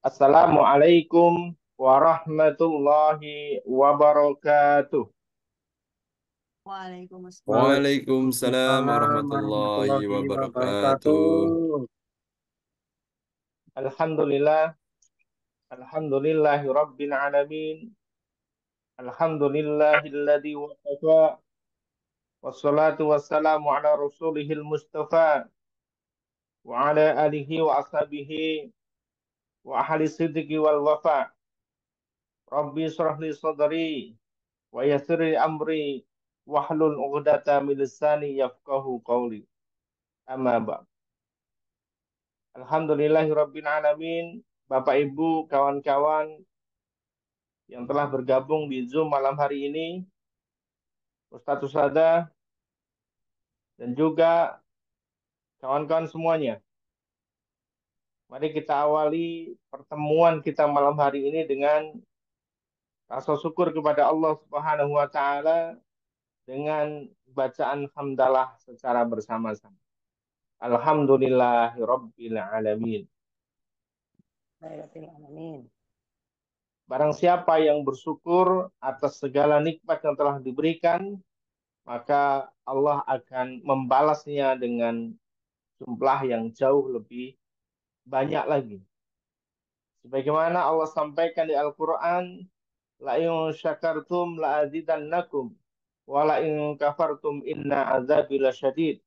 Assalamualaikum warahmatullahi wabarakatuh. Waalaikumsalam. Waalaikumsalam Waalaikumsalam warahmatullahi warahmatullahi wabarakatuh. wabarakatuh. Alhamdulillah, alhamdulillahi rabbil alamin. Alhamdulillahilladzi waqafa wassalatu wassalamu ala rasulihil mustafa wa ala alihi wa ashabihi wa ahli sidqi wal wafa. Rabbi shrah li sadri wa yassir li amri wahlul 'uqdatam min lisani yafqahu qawli. Amma ba'd. Alhamdulillahirabbil alamin. Bapak Ibu, kawan-kawan yang telah bergabung di Zoom malam hari ini, Ustadz Ustadzah, dan juga kawan-kawan semuanya. Mari kita awali pertemuan kita malam hari ini dengan rasa syukur kepada Allah Subhanahu wa taala dengan bacaan hamdalah secara bersama-sama. Alhamdulillahirabbil alamin. Amin. Barang siapa yang bersyukur atas segala nikmat yang telah diberikan, maka Allah akan membalasnya dengan jumlah yang jauh lebih banyak lagi. Sebagaimana Allah sampaikan di Al-Quran, la in syakartum la azidannakum wa la in kafartum inna azabi lasyadid.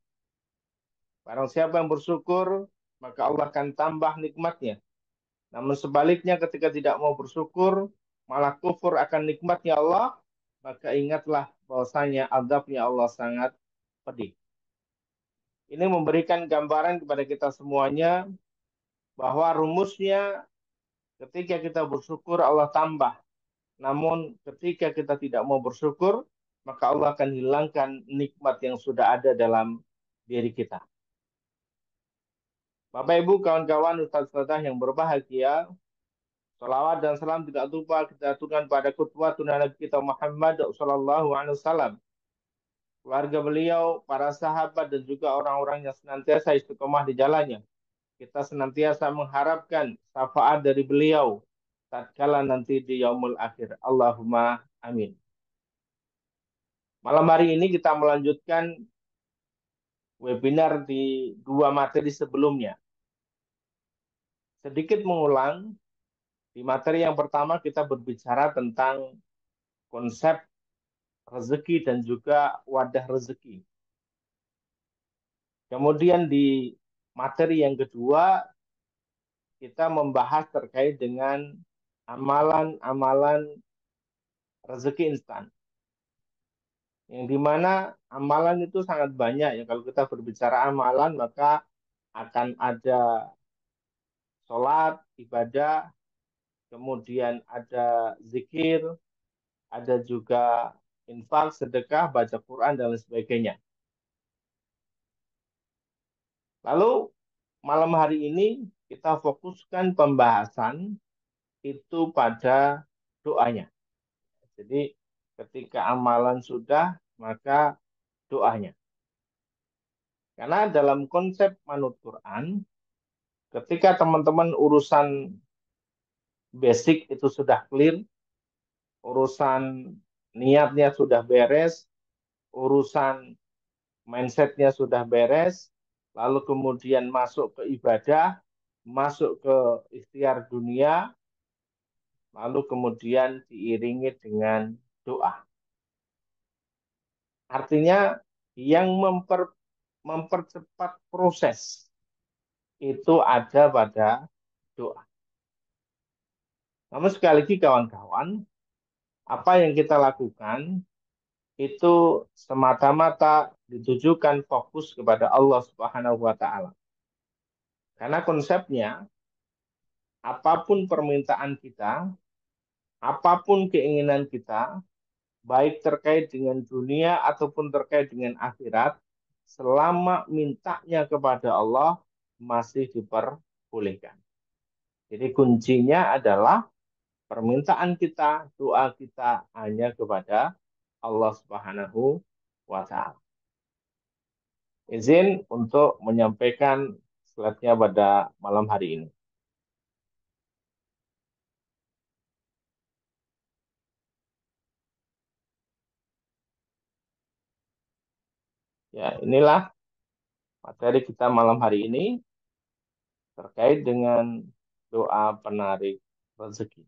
Barang siapa yang bersyukur, maka Allah akan tambah nikmatnya. Namun sebaliknya ketika tidak mau bersyukur, malah kufur akan nikmatnya Allah, maka ingatlah bahwasanya azabnya Allah sangat pedih. Ini memberikan gambaran kepada kita semuanya bahwa rumusnya ketika kita bersyukur Allah tambah. Namun ketika kita tidak mau bersyukur, maka Allah akan hilangkan nikmat yang sudah ada dalam diri kita. Bapak Ibu, kawan-kawan, ustaz-ustazah yang berbahagia, salawat dan salam tidak lupa kita aturkan pada qudwatun Nabi kita Muhammad sallallahu alaihi wasallam, keluarga beliau, para sahabat dan juga orang-orang yang senantiasa istiqomah di jalannya. Kita senantiasa mengharapkan syafaat dari beliau tatkala nanti di yaumul akhir. Allahumma amin. Malam hari ini kita melanjutkan webinar di dua materi sebelumnya. Sedikit mengulang, di materi yang pertama kita berbicara tentang konsep rezeki dan juga wadah rezeki. Kemudian di materi yang kedua, kita membahas terkait dengan amalan-amalan rezeki instan. Yang dimana amalan itu sangat banyak ya. Kalau kita berbicara amalan, maka akan ada sholat, ibadah, kemudian ada zikir, ada juga infak, sedekah, baca Quran, dan lain sebagainya. Lalu malam hari ini kita fokuskan pembahasan itu pada doanya. Jadi ketika amalan sudah, maka doanya. Karena dalam konsep manut Quran, ketika teman-teman urusan basic itu sudah clear, urusan niatnya sudah beres, urusan mindsetnya sudah beres, lalu kemudian masuk ke ibadah, masuk ke ikhtiar dunia, lalu kemudian diiringi dengan doa. Artinya yang mempercepat proses itu ada pada doa. Namun sekali lagi kawan-kawan, apa yang kita lakukan itu semata-mata ditujukan fokus kepada Allah Subhanahu wa taala. Karena konsepnya apapun permintaan kita, apapun keinginan kita, baik terkait dengan dunia ataupun terkait dengan akhirat, selama mintanya kepada Allah masih diperbolehkan. Jadi kuncinya adalah permintaan kita, doa kita hanya kepada Allah Subhanahu wa taala. Izin untuk menyampaikan slide-nya pada malam hari ini. Ya, inilah materi kita malam hari ini terkait dengan doa penarik rezeki.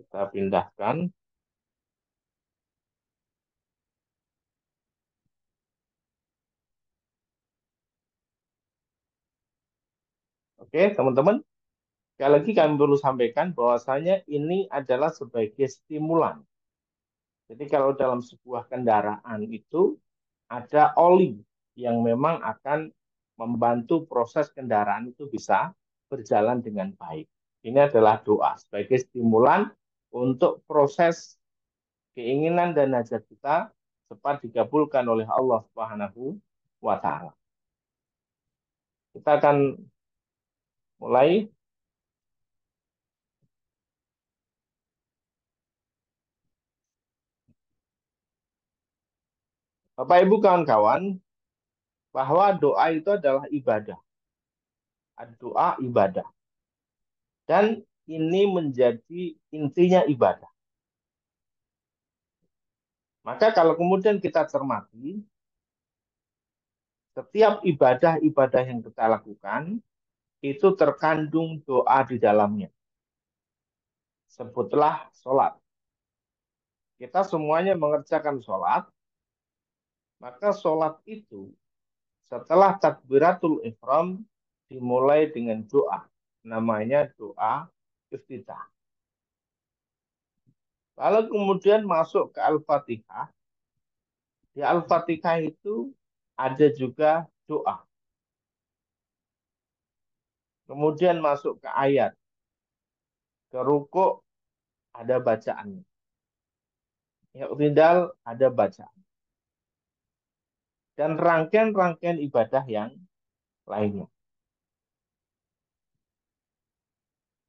Kita pindahkan. Oke, teman-teman. Sekali lagi kami perlu sampaikan bahwasanya ini adalah sebagai stimulan. Jadi kalau dalam sebuah kendaraan itu ada oli yang memang akan membantu proses kendaraan itu bisa berjalan dengan baik. Ini adalah doa sebagai stimulan untuk proses keinginan dan hajat kita cepat dikabulkan oleh Allah Subhanahu wa taala. Kita akan mulai. Bapak Ibu kawan-kawan, bahwa doa itu adalah ibadah. Doa ibadah. Dan ini menjadi intinya ibadah. Maka kalau kemudian kita cermati, setiap ibadah-ibadah yang kita lakukan, itu terkandung doa di dalamnya. Sebutlah sholat. Kita semuanya mengerjakan sholat, maka sholat itu setelah takbiratul ihram dimulai dengan doa. Namanya doa iftitah. Lalu kemudian masuk ke Al-Fatihah. Di Al-Fatihah itu ada juga doa. Kemudian masuk ke ayat. Ke rukuk ada bacaannya. I'tidal ada bacaan. Dan rangkaian-rangkaian ibadah yang lainnya.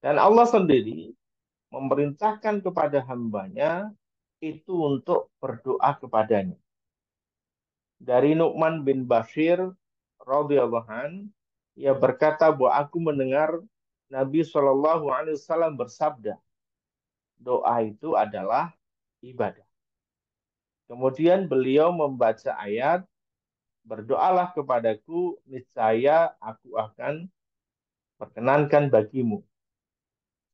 Dan Allah sendiri memerintahkan kepada hambanya itu untuk berdoa kepadanya. Dari Nu'man bin Bashir radhiyallahu an, ia berkata bahwa aku mendengar Nabi Shallallahu Alaihi Wasallam bersabda, doa itu adalah ibadah. Kemudian beliau membaca ayat, berdoalah kepadaku, niscaya aku akan perkenankan bagimu.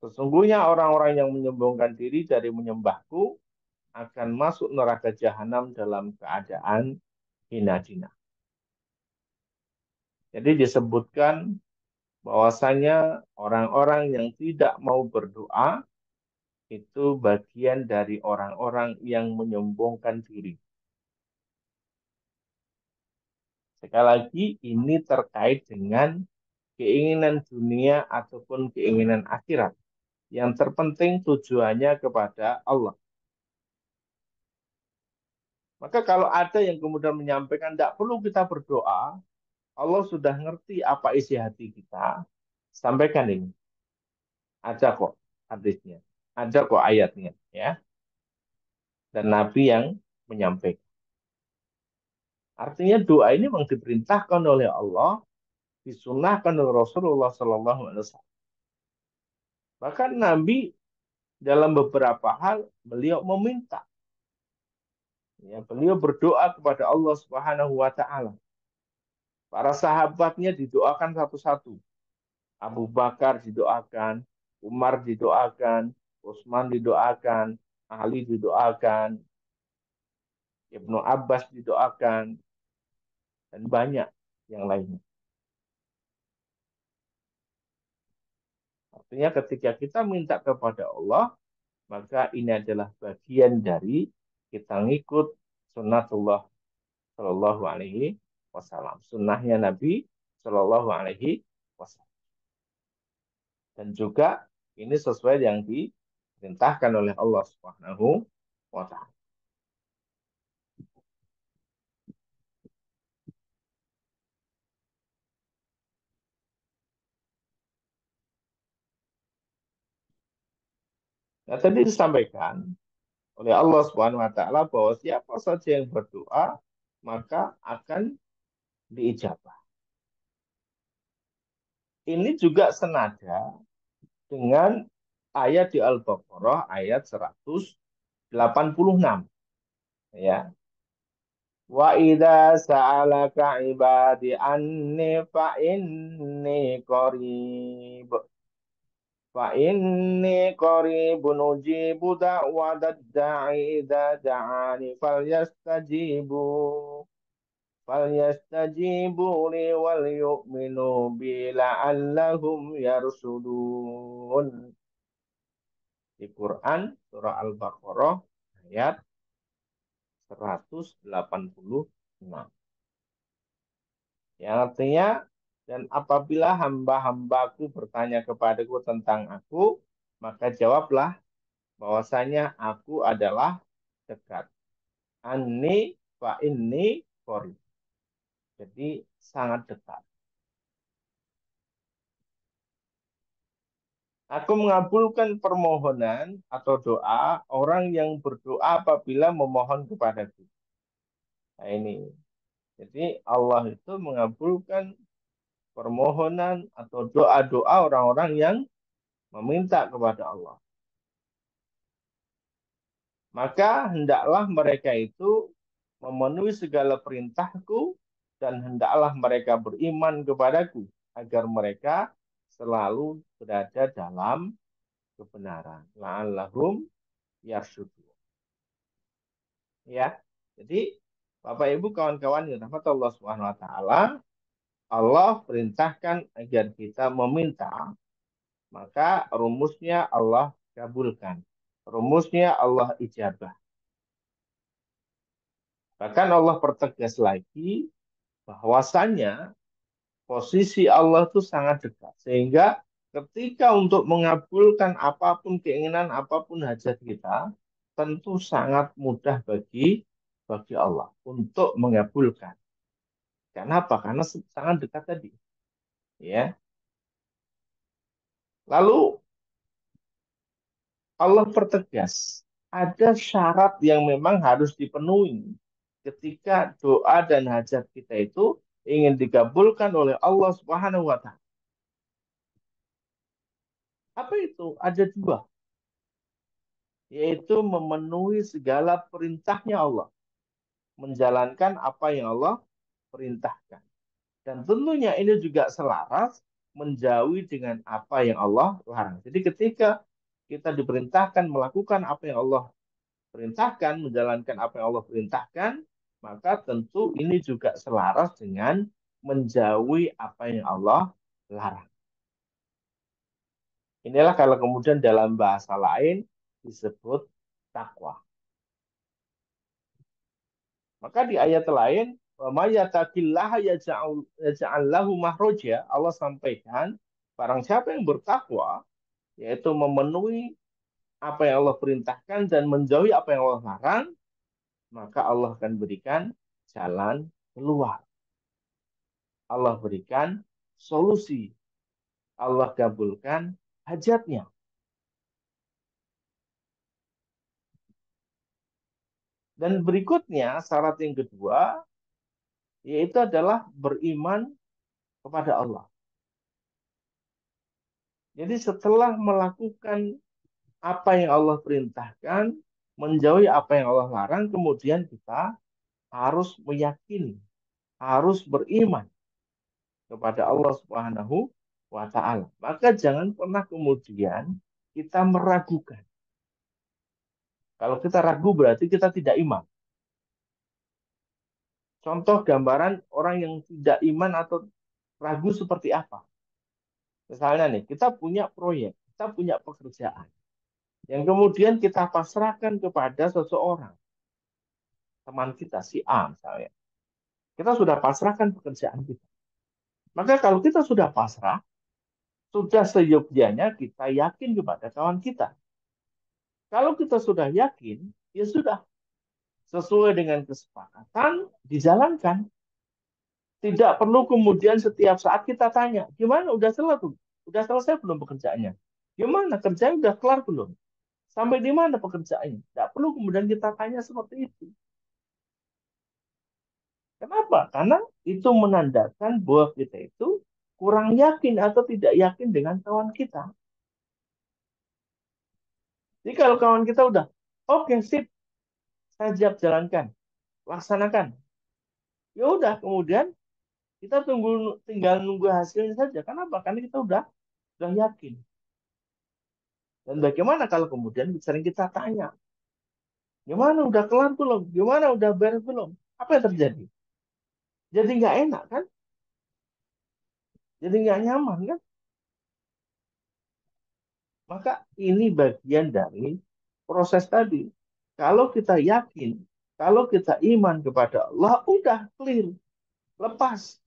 Sesungguhnya orang-orang yang menyombongkan diri dari menyembahku akan masuk neraka jahanam dalam keadaan hina-hina. Jadi disebutkan bahwasanya orang-orang yang tidak mau berdoa itu bagian dari orang-orang yang menyombongkan diri. Sekali lagi, ini terkait dengan keinginan dunia ataupun keinginan akhirat. Yang terpenting tujuannya kepada Allah. Maka kalau ada yang kemudian menyampaikan tidak perlu kita berdoa, Allah sudah ngerti apa isi hati kita. Sampaikan ini. Ada kok hadisnya. Ada kok ayatnya. Ya. Dan Nabi yang menyampaikan. Artinya doa ini memang diperintahkan oleh Allah, disunahkan oleh Rasulullah Sallallahu Alaihi Wasallam. Bahkan Nabi dalam beberapa hal beliau meminta, ya, beliau berdoa kepada Allah Subhanahu Wa Taala. Para sahabatnya didoakan satu-satu. Abu Bakar didoakan, Umar didoakan, Utsman didoakan, Ali didoakan, Ibnu Abbas didoakan, dan banyak yang lainnya. Artinya ketika kita minta kepada Allah, maka ini adalah bagian dari kita ngikut sunnatullah Shallallahu Alaihi Wasallam, sunnahnya Nabi Shallallahu Alaihi Wasallam. Dan juga ini sesuai yang diperintahkan oleh Allah Subhanahu wa Ta'ala. Nah, tadi disampaikan oleh Allah Subhanahu wa Ta'ala bahwa siapa saja yang berdoa maka akan diijabah. Ini juga senada dengan ayat di Al-Baqarah ayat 186 ya. Wa idza sa'alaka ibadi anni fa inni qarib. Fa inni qaribun ujibu da'watad da'i idza da'ani falyastajibu li wal yu'minu bi la'allahum yarsudun. Di Quran surah Al-Baqarah ayat 186. Yang artinya, dan apabila hamba-hambaku bertanya kepadaku tentang aku, maka jawablah bahwasanya aku adalah dekat. Anni fa inni qarib. Jadi sangat dekat. Aku mengabulkan permohonan atau doa orang yang berdoa apabila memohon kepadaku. Nah ini. Jadi Allah itu mengabulkan permohonan atau doa-doa orang-orang yang meminta kepada Allah. Maka hendaklah mereka itu memenuhi segala perintahku dan hendaklah mereka beriman kepadaku agar mereka selalu berada dalam kebenaran. La'allahum yarsyudun. Ya. Jadi Bapak Ibu kawan-kawan yang rahmat Allah Subhanahu wa taala, Allah perintahkan agar kita meminta, maka rumusnya Allah kabulkan. Rumusnya Allah ijabah. Bahkan Allah pertegas lagi bahwasannya posisi Allah itu sangat dekat. Sehingga ketika untuk mengabulkan apapun keinginan, apapun hajat kita, tentu sangat mudah bagi Allah untuk mengabulkan. Karena apa? Karena sangat dekat tadi. Ya. Lalu Allah pertegas, ada syarat yang memang harus dipenuhi ketika doa dan hajat kita itu ingin dikabulkan oleh Allah Subhanahu wa taala. Apa itu? Ada dua, yaitu memenuhi segala perintahnya Allah, menjalankan apa yang Allah perintahkan. Dan tentunya ini juga selaras menjauhi dengan apa yang Allah larang. Jadi ketika kita diperintahkan melakukan apa yang Allah perintahkan, menjalankan apa yang Allah perintahkan, maka tentu ini juga selaras dengan menjauhi apa yang Allah larang. Inilah kalau kemudian dalam bahasa lain disebut takwa. Maka di ayat lain, "Wa yattaqillaha yaj'al lahu makhraja." Allah sampaikan, barang siapa yang bertakwa, yaitu memenuhi apa yang Allah perintahkan dan menjauhi apa yang Allah larang, maka Allah akan berikan jalan keluar. Allah berikan solusi. Allah kabulkan hajatnya. Dan berikutnya, syarat yang kedua, yaitu adalah beriman kepada Allah. Jadi setelah melakukan apa yang Allah perintahkan, menjauhi apa yang Allah larang, kemudian kita harus meyakini, harus beriman kepada Allah Subhanahu wa taala. Maka jangan pernah kemudian kita meragukan. Kalau kita ragu berarti kita tidak iman. Contoh gambaran orang yang tidak iman atau ragu seperti apa? Misalnya nih, kita punya proyek, kita punya pekerjaan, yang kemudian kita pasrahkan kepada seseorang, teman kita, si A misalnya. Kita sudah pasrahkan pekerjaan kita. Maka kalau kita sudah pasrah, sudah seyogyanya kita yakin kepada kawan kita. Kalau kita sudah yakin, ya sudah. Sesuai dengan kesepakatan, dijalankan. Tidak perlu kemudian setiap saat kita tanya, gimana udah selesai tuh? Udah selesai belum pekerjaannya? Gimana kerjanya udah kelar belum? Sampai di mana pekerjaannya? Tidak perlu kemudian kita tanya seperti itu. Kenapa? Karena itu menandakan bahwa kita itu kurang yakin atau tidak yakin dengan kawan kita. Jadi kalau kawan kita udah, oke sip, saya siap jalankan, laksanakan. Ya udah, kemudian kita tinggal nunggu hasilnya saja. Kenapa? Karena kita udah yakin. Dan bagaimana kalau kemudian sering kita tanya, gimana udah kelar belum? Gimana udah beres belum? Apa yang terjadi? Jadi nggak enak kan? Jadi nggak nyaman kan? Maka ini bagian dari proses tadi. Kalau kita yakin, kalau kita iman kepada Allah, udah clear, lepas.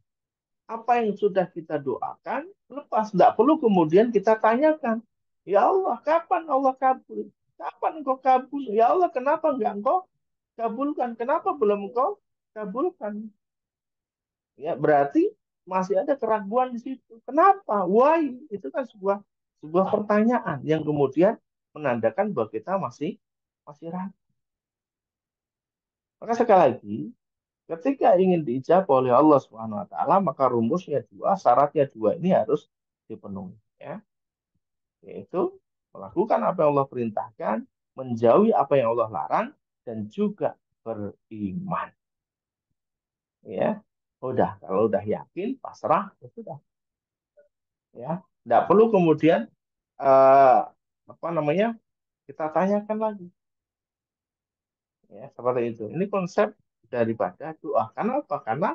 Apa yang sudah kita doakan, lepas. Tidak perlu kemudian kita tanyakan, ya Allah, kapan Allah kabul? Kapan engkau kabul? Ya Allah, kenapa enggak engkau kabulkan? Kenapa belum engkau kabulkan? Ya, berarti masih ada keraguan di situ. Kenapa? Why? Itu kan sebuah pertanyaan yang kemudian menandakan bahwa kita masih ragu. Maka sekali lagi, ketika ingin diijabah oleh Allah Subhanahu wa taala, maka rumusnya dua, syaratnya dua ini harus dipenuhi, ya. Yaitu melakukan apa yang Allah perintahkan, menjauhi apa yang Allah larang, dan juga beriman. Ya, udah kalau udah yakin, pasrah, ya sudah. Ya, tidak perlu kemudian eh, apa namanya kita tanyakan lagi. Ya, seperti itu. Ini konsep daripada doa. Karena apa? Karena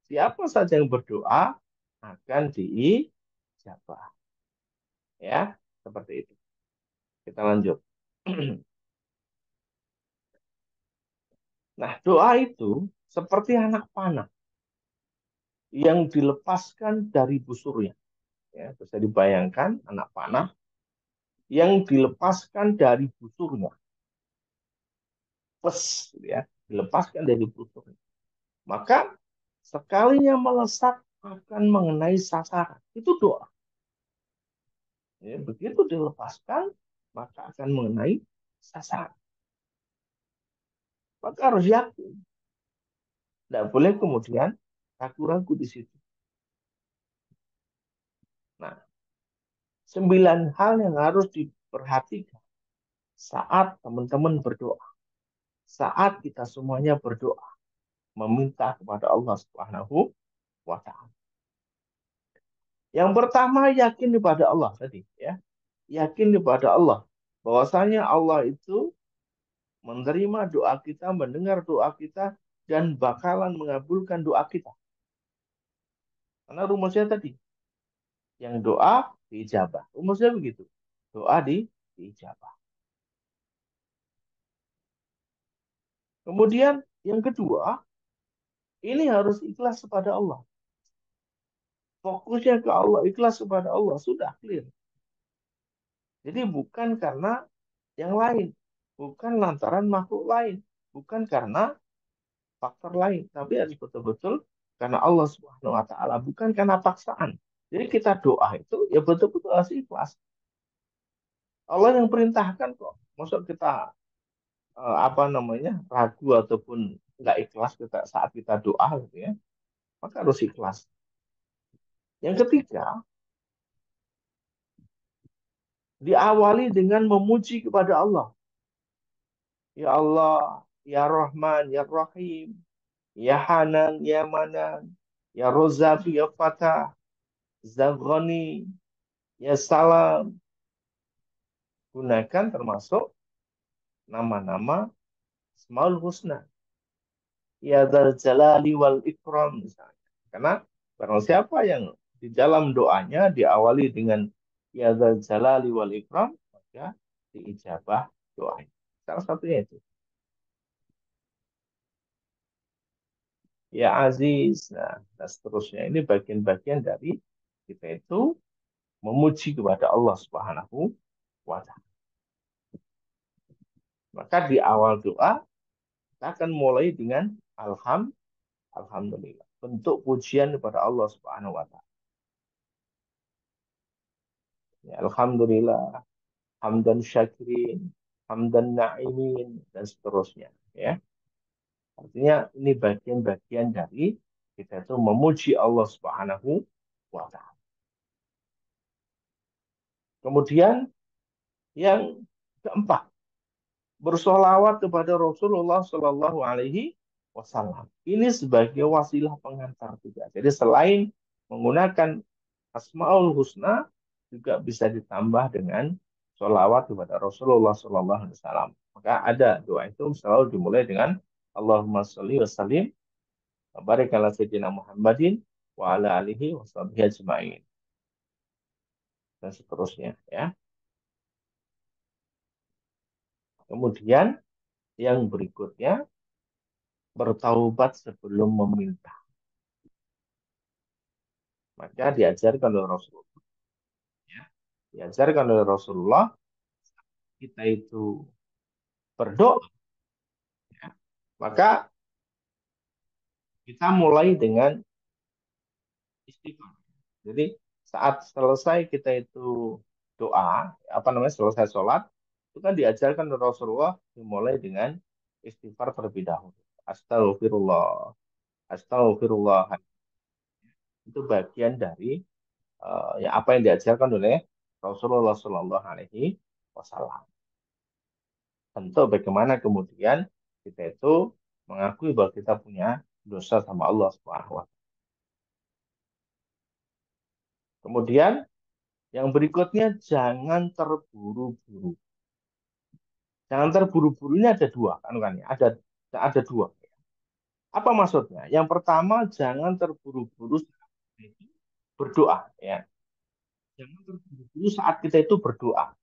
siapa saja yang berdoa akan diijabah. Ya, seperti itu. Kita lanjut. Nah, doa itu seperti anak panah yang dilepaskan dari busurnya. Ya, bisa dibayangkan anak panah yang dilepaskan dari busurnya. Pes, gitu ya, dilepaskan dari busurnya. Maka sekalinya melesat akan mengenai sasaran. Itu doa. Ya, begitu dilepaskan, maka akan mengenai sasaran. Maka harus yakin. Tidak boleh kemudian ragu-ragu di situ. Nah, 9 hal yang harus diperhatikan saat teman-teman berdoa. Saat kita semuanya berdoa. Meminta kepada Allah Subhanahu wa Ta'ala. Yang pertama, yakin kepada Allah tadi. Ya, yakin kepada Allah. Bahwasanya Allah itu menerima doa kita, mendengar doa kita, dan bakalan mengabulkan doa kita. Karena rumusnya tadi, yang doa diijabah. Rumusnya begitu. Doa diijabah. Kemudian yang kedua, ini harus ikhlas kepada Allah. Fokusnya ke Allah, ikhlas kepada Allah. Sudah clear. Jadi bukan karena yang lain. Bukan lantaran makhluk lain. Bukan karena faktor lain. Tapi harus betul-betul karena Allah Subhanahu wa Ta'ala. Bukan karena paksaan. Jadi kita doa itu ya betul-betul harus ikhlas. Allah yang perintahkan kok. Maksud kita apa namanya ragu ataupun nggak ikhlas kita saat kita doa gitu ya. Maka harus ikhlas. Yang ketiga, diawali dengan memuji kepada Allah. Ya Allah, Ya Rahman, Ya Rahim, Ya Hanan, Ya Manan, Ya Rozak, Ya Fatah, Zaghani, Ya Salam. Gunakan termasuk nama-nama Asmaul Husna. Ya Dzal Jalali wal Ikram misalnya. Karena barang siapa yang di dalam doanya diawali dengan Ya Dzal Jalali wal Ikram, maka diijabah doanya. Salah satunya itu. Ya Aziz, nah, dan seterusnya. Ini bagian-bagian dari kita itu memuji kepada Allah Subhanahu wa Ta'ala. Maka di awal doa kita akan mulai dengan alhamdulillah. Bentuk pujian kepada Allah Subhanahu wa Ta'ala. Ya, alhamdulillah, hamdan syakirin, hamdan na'imin, dan seterusnya. Ya, artinya ini bagian-bagian dari kita itu memuji Allah Subhanahu wa Ta'ala. Kemudian yang Keempat, bersolawat kepada Rasulullah Shallallahu Alaihi Wasallam. Ini sebagai wasilah pengantar juga. Jadi selain menggunakan Asmaul Husna, juga bisa ditambah dengan sholawat kepada Rasulullah Shallallahu Alaihi Wasallam. Maka ada doa itu selalu dimulai dengan Allahumma sholli wa sallim wa barik ala sayyidina Muhammadin wa ala alihi wa sahbihi ajma'in dan seterusnya ya. Kemudian yang berikutnya bertaubat sebelum meminta. Maka diajarkan oleh Rasulullah. Ya. Diajarkan oleh Rasulullah, kita itu berdoa. Ya. Maka kita mulai dengan istighfar. Jadi saat selesai kita itu doa, apa namanya selesai sholat, itu kan diajarkan oleh Rasulullah dimulai dengan istighfar terlebih dahulu. Astagfirullah, astagfirullah. Itu bagian dari ya apa yang diajarkan oleh Rasulullah Shallallahu Alaihi Wasallam. Tentu bagaimana kemudian kita itu mengakui bahwa kita punya dosa sama Allah Subhanahu wa Ta'ala. Kemudian yang berikutnya jangan terburu-buru. Jangan terburu-buru ini ada dua kan ya. Ada dua. Apa maksudnya? Yang pertama jangan terburu-buru saat kita itu berdoa ya. Jangan terburu-buru saat kita itu berdoa.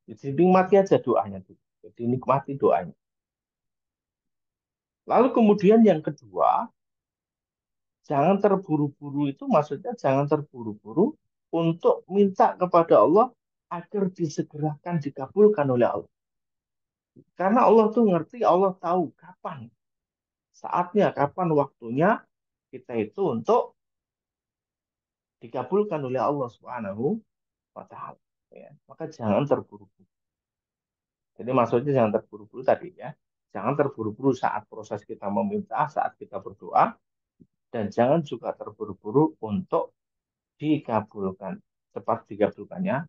Jadi nikmati aja doanya tuh. Jadi nikmati doanya. Lalu kemudian yang kedua, jangan terburu-buru itu maksudnya jangan terburu-buru untuk minta kepada Allah agar disegerakan dikabulkan oleh Allah. Karena Allah tuh ngerti, Allah tahu kapan saatnya, kapan waktunya kita itu untuk dikabulkan oleh Allah Subhanahu wa Ta'ala. Ya. Maka jangan terburu-buru. Jadi maksudnya jangan terburu-buru tadi ya. Jangan terburu-buru saat proses kita meminta, saat kita berdoa, dan jangan juga terburu-buru untuk dikabulkan, cepat dikabulkannya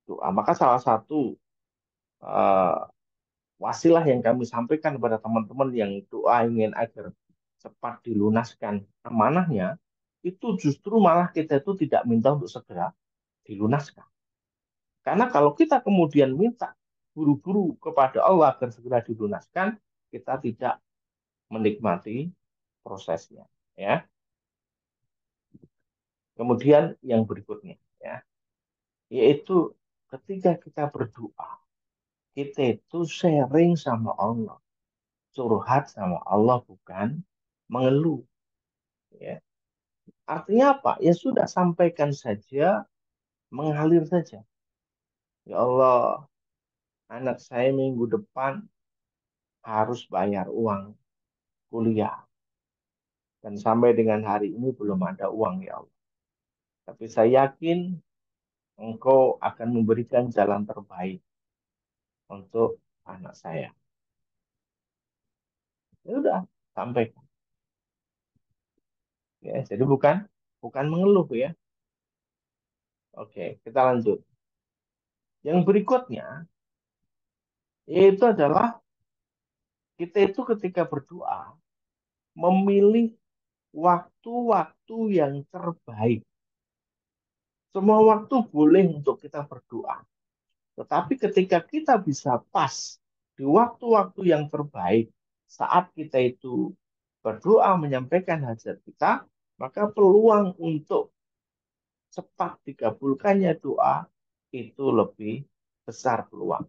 doa. Maka salah satu eh, wasilah yang kami sampaikan kepada teman-teman yang doa ingin agar cepat dilunaskan amanahnya, itu justru malah kita itu tidak minta untuk segera dilunaskan. Karena kalau kita kemudian minta buru-buru kepada Allah agar segera dilunaskan, kita tidak menikmati prosesnya. Ya. Kemudian yang berikutnya, ya, yaitu ketika kita berdoa, kita itu sharing sama Allah, curhat sama Allah, bukan mengeluh. Ya. Artinya apa? Ya sudah sampaikan saja, mengalir saja. Ya Allah, anak saya minggu depan harus bayar uang kuliah. Dan sampai dengan hari ini belum ada uang ya Allah. Tapi saya yakin Engkau akan memberikan jalan terbaik untuk anak saya. Ya udah, sampaikan. Ya, jadi bukan bukan mengeluh ya. Oke, kita lanjut. Yang berikutnya yaitu adalah kita itu ketika berdoa memilih waktu-waktu yang terbaik. Semua waktu boleh untuk kita berdoa. Tetapi ketika kita bisa pas di waktu-waktu yang terbaik saat kita itu berdoa menyampaikan hajat kita, maka peluang untuk cepat dikabulkannya doa itu lebih besar peluang.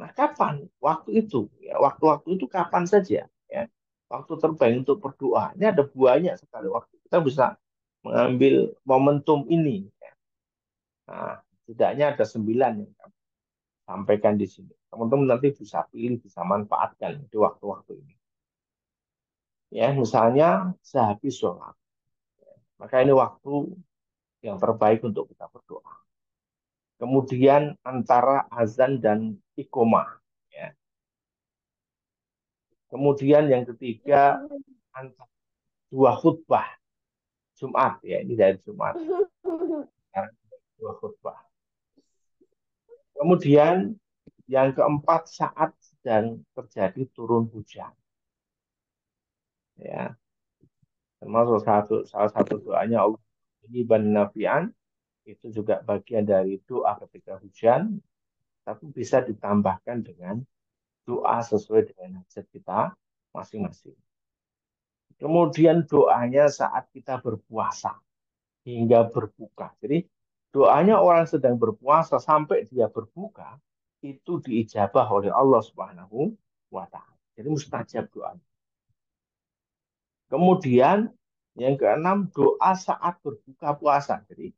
Nah, kapan waktu itu? Ya, waktu-waktu itu kapan saja? Ya, waktu terbaik untuk berdoa. Ini ada banyak sekali waktu. Kita bisa mengambil momentum ini. Ya. Nah, setidaknya ada 9 yang kami sampaikan di sini. Teman-teman nanti bisa pilih, bisa manfaatkan di waktu-waktu ini. Ya, misalnya sehabis sholat. Maka ini waktu yang terbaik untuk kita berdoa. Kemudian antara azan dan iqomah. Ya. Kemudian yang ketiga antara dua khutbah Jumat ya ini dari Jumat. Dua khutbah. Kemudian yang keempat saat sedang terjadi turun hujan. Ya, termasuk salah satu doanya Allah ban nafian itu juga bagian dari doa ketika hujan, tapi bisa ditambahkan dengan doa sesuai dengan hajat kita masing-masing. Kemudian doanya saat kita berpuasa hingga berbuka. Jadi doanya orang sedang berpuasa sampai dia berbuka itu diijabah oleh Allah Subhanahu wa taala. Jadi mustajab doanya. Kemudian yang keenam doa saat berbuka puasa. Jadi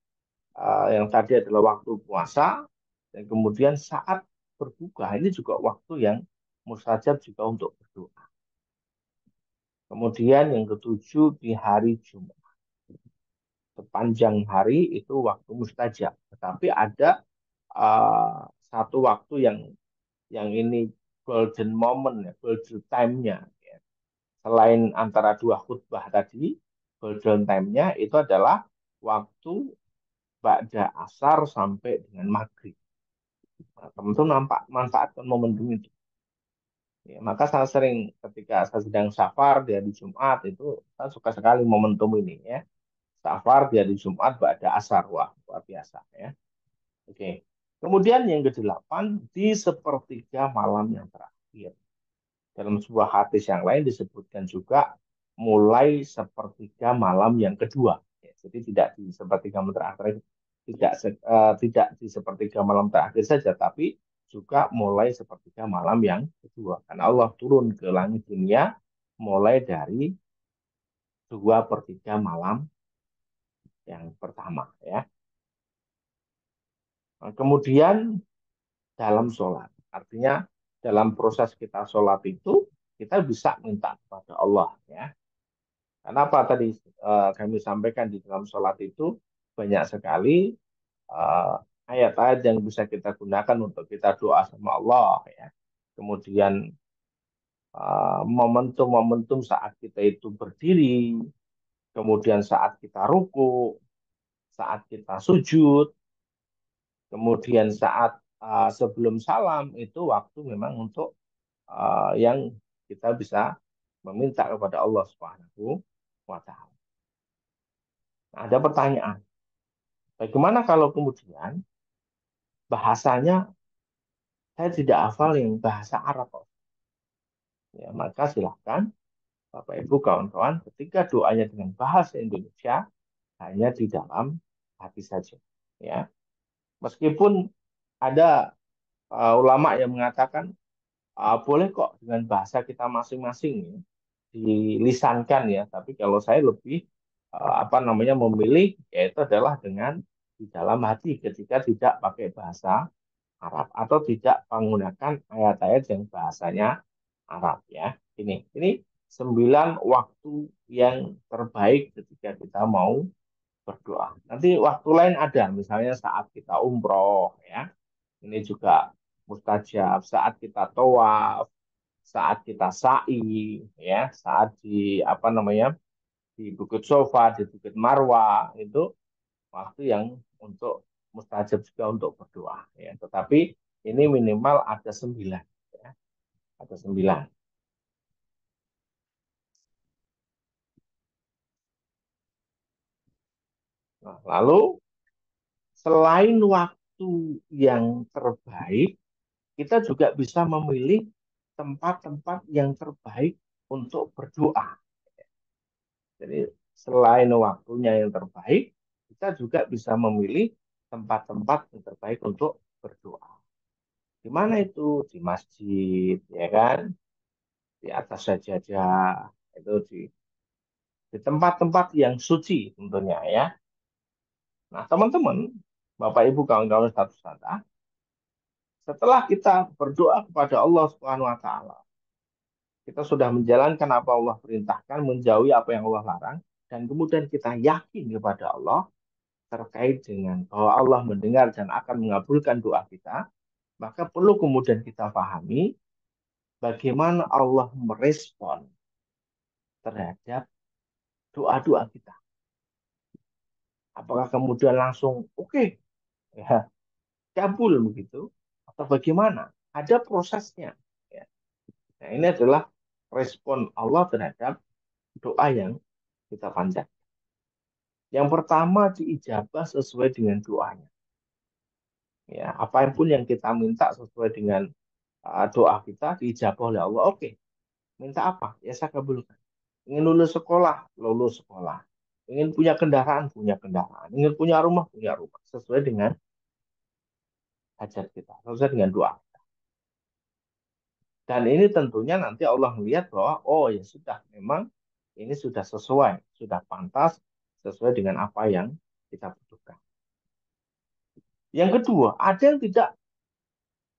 yang tadi adalah waktu puasa dan kemudian saat berbuka ini juga waktu yang mustajab juga untuk berdoa. Kemudian yang ketujuh di hari Jumat. Sepanjang hari itu waktu mustajab. Tetapi ada satu waktu yang ini golden moment ya, golden time-nya. Ya. Selain antara dua khutbah tadi, golden time-nya itu adalah waktu ba'da asar sampai dengan maghrib. Nah, teman-teman nampak manfaatkan momentum itu. Ya, maka saya sering ketika saya sedang safar di hari Jumat itu saya suka sekali momentum ini ya. Safar di hari Jumat ba'da asar wah luar biasa ya. Oke. Kemudian yang kedelapan di sepertiga malam yang terakhir. Dalam sebuah hadis yang lain disebutkan juga mulai sepertiga malam yang kedua. Ya, jadi tidak di sepertiga malam terakhir, tidak di sepertiga malam terakhir saja, tapi juga mulai sepertiga malam yang kedua. Karena Allah turun ke langit dunia mulai dari 2/3 malam yang pertama. Ya. Nah, kemudian dalam sholat, artinya dalam proses kita sholat itu kita bisa minta kepada Allah. Ya. Kenapa tadi kami sampaikan di dalam sholat itu banyak sekali eh, ayat-ayat yang bisa kita gunakan untuk kita doa sama Allah ya. Kemudian momentum-momentum saat kita itu berdiri, kemudian saat kita ruku, saat kita sujud, kemudian saat sebelum salam itu waktu memang untuk yang kita bisa meminta kepada Allah Subhanahu wa taala. Nah, ada pertanyaan. Bagaimana kalau kemudian bahasanya saya tidak hafal yang bahasa Arab, Pak? Ya, maka silahkan Bapak Ibu kawan-kawan ketika doanya dengan bahasa Indonesia hanya di dalam hati saja. Ya, meskipun ada ulama yang mengatakan boleh kok dengan bahasa kita masing-masing ya, dilisankan ya. Tapi kalau saya lebih apa namanya memilih yaitu adalah dengan di dalam hati ketika tidak pakai bahasa Arab atau tidak menggunakan ayat-ayat yang bahasanya Arab ya. Ini 9 waktu yang terbaik ketika kita mau berdoa. Nanti waktu lain ada, misalnya saat kita umroh ya. Ini juga mustajab saat kita tawaf, saat kita sa'i ya, saat di apa namanya? Di Bukit Sofa, di Bukit Marwa itu waktu yang untuk mustajab juga untuk berdoa ya. Tetapi ini minimal ada 9 ya. Ada 9. Nah, lalu selain waktu yang terbaik, kita juga bisa memilih tempat-tempat yang terbaik untuk berdoa. Jadi selain waktunya yang terbaik, kita juga bisa memilih tempat-tempat yang terbaik untuk berdoa. Di mana itu? Di masjid, ya kan? Di atas sajadah, itu di tempat-tempat yang suci tentunya ya. Nah, teman-teman, Bapak Ibu kawan-kawan satu sada, setelah kita berdoa kepada Allah Subhanahu wa taala, kita sudah menjalankan apa Allah perintahkan, menjauhi apa yang Allah larang, dan kemudian kita yakin kepada Allah terkait dengan bahwa Allah mendengar dan akan mengabulkan doa kita, maka perlu kemudian kita pahami bagaimana Allah merespon terhadap doa-doa kita. Apakah kemudian langsung oke, ya, kabul begitu, atau bagaimana? Ada prosesnya. Ya. Nah, ini adalah respon Allah terhadap doa yang kita panjat. Yang pertama diijabah sesuai dengan doanya. Ya, apapun yang kita minta sesuai dengan doa kita diijabah oleh Allah. Oke, minta apa? Ya saya kabulkan. Ingin lulus sekolah, lulus sekolah. Ingin punya kendaraan, punya kendaraan. Ingin punya rumah, punya rumah. Sesuai dengan hajat kita, sesuai dengan doa. Dan ini tentunya nanti Allah melihat bahwa, oh ya sudah, memang ini sudah sesuai, sudah pantas, sesuai dengan apa yang kita butuhkan. Yang kedua, ada yang tidak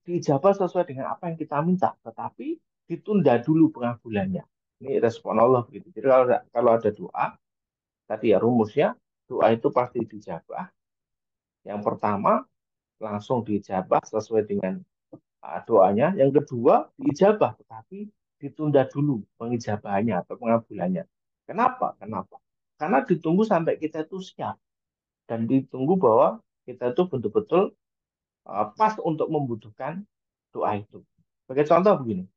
diijabah sesuai dengan apa yang kita minta, tetapi ditunda dulu pengabulannya. Ini respon Allah begitu. Jadi kalau ada doa, tadi ya rumusnya, doa itu pasti dijabah. Yang pertama, langsung dijabah sesuai dengan doanya. Yang kedua, diijabah, tetapi ditunda dulu pengijabahannya atau pengabulannya. Kenapa? Kenapa? Karena ditunggu sampai kita itu siap dan ditunggu bahwa kita itu betul-betul pas untuk membutuhkan doa itu. Sebagai contoh begini,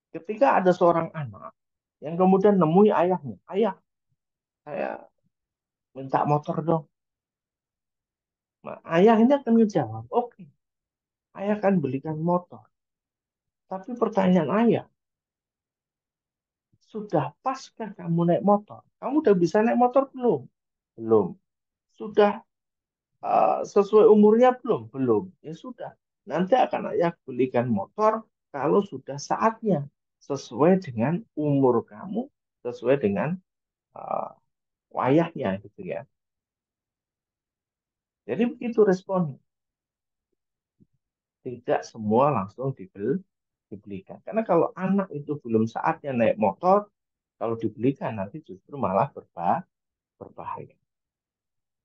ketika ada seorang anak yang kemudian nemui ayahnya, ayah, saya minta motor dong. Nah, ayah ini akan menjawab, oke, ayah akan belikan motor. Tapi pertanyaan ayah, sudah paskah kamu naik motor? Kamu udah bisa naik motor belum? Belum. Sudah sesuai umurnya belum? Belum. Ya sudah. Nanti akan ayah belikan motor kalau sudah saatnya. Sesuai dengan umur kamu, sesuai dengan uh, wayahnya gitu ya. Jadi begitu responnya. Tidak semua langsung dibelikan. Karena kalau anak itu belum saatnya naik motor, kalau dibelikan nanti justru malah berbahaya.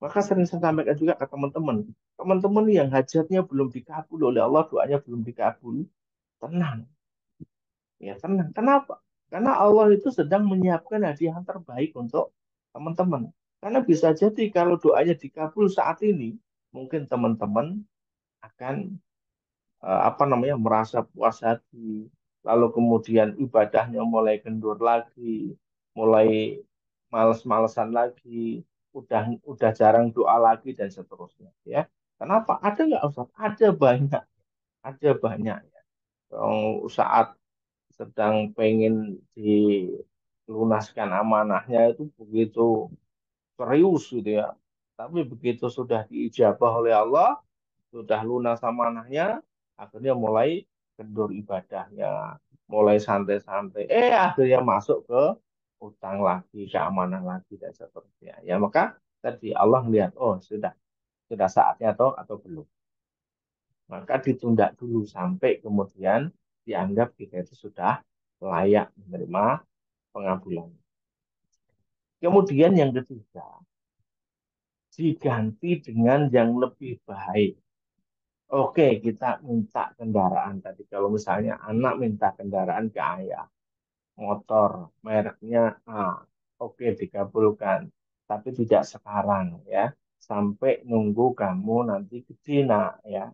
Maka sering saya sampaikan juga ke teman-teman. Teman-teman yang hajatnya belum dikabul oleh Allah, doanya belum dikabul, tenang. Ya tenang. Kenapa? Karena Allah itu sedang menyiapkan hadiah yang terbaik untuk teman-teman. Karena bisa jadi kalau doanya dikabul saat ini, mungkin teman-teman akan apa namanya merasa puas hati, lalu kemudian ibadahnya mulai kendur lagi, mulai males-malesan lagi, udah jarang doa lagi dan seterusnya ya. Kenapa? Ada nggak Ustaz? Ada banyak ya. Saat sedang pengen dilunaskan amanahnya itu begitu serius gitu ya. Tapi begitu sudah diijabah oleh Allah, sudah lunas amanahnya, akhirnya mulai kendur ibadahnya, mulai santai-santai, akhirnya masuk ke utang lagi, keamanan lagi dan seterusnya. Ya maka tadi Allah melihat, oh sudah saatnya atau belum. Maka ditunda dulu sampai kemudian dianggap kita itu sudah layak menerima pengabulan. Kemudian yang ketiga, diganti dengan yang lebih baik. Oke, kita minta kendaraan tadi. Kalau misalnya anak minta kendaraan ke ayah, motor mereknya A, oke dikabulkan. Tapi tidak sekarang ya, sampai nunggu kamu nanti gede nak ya.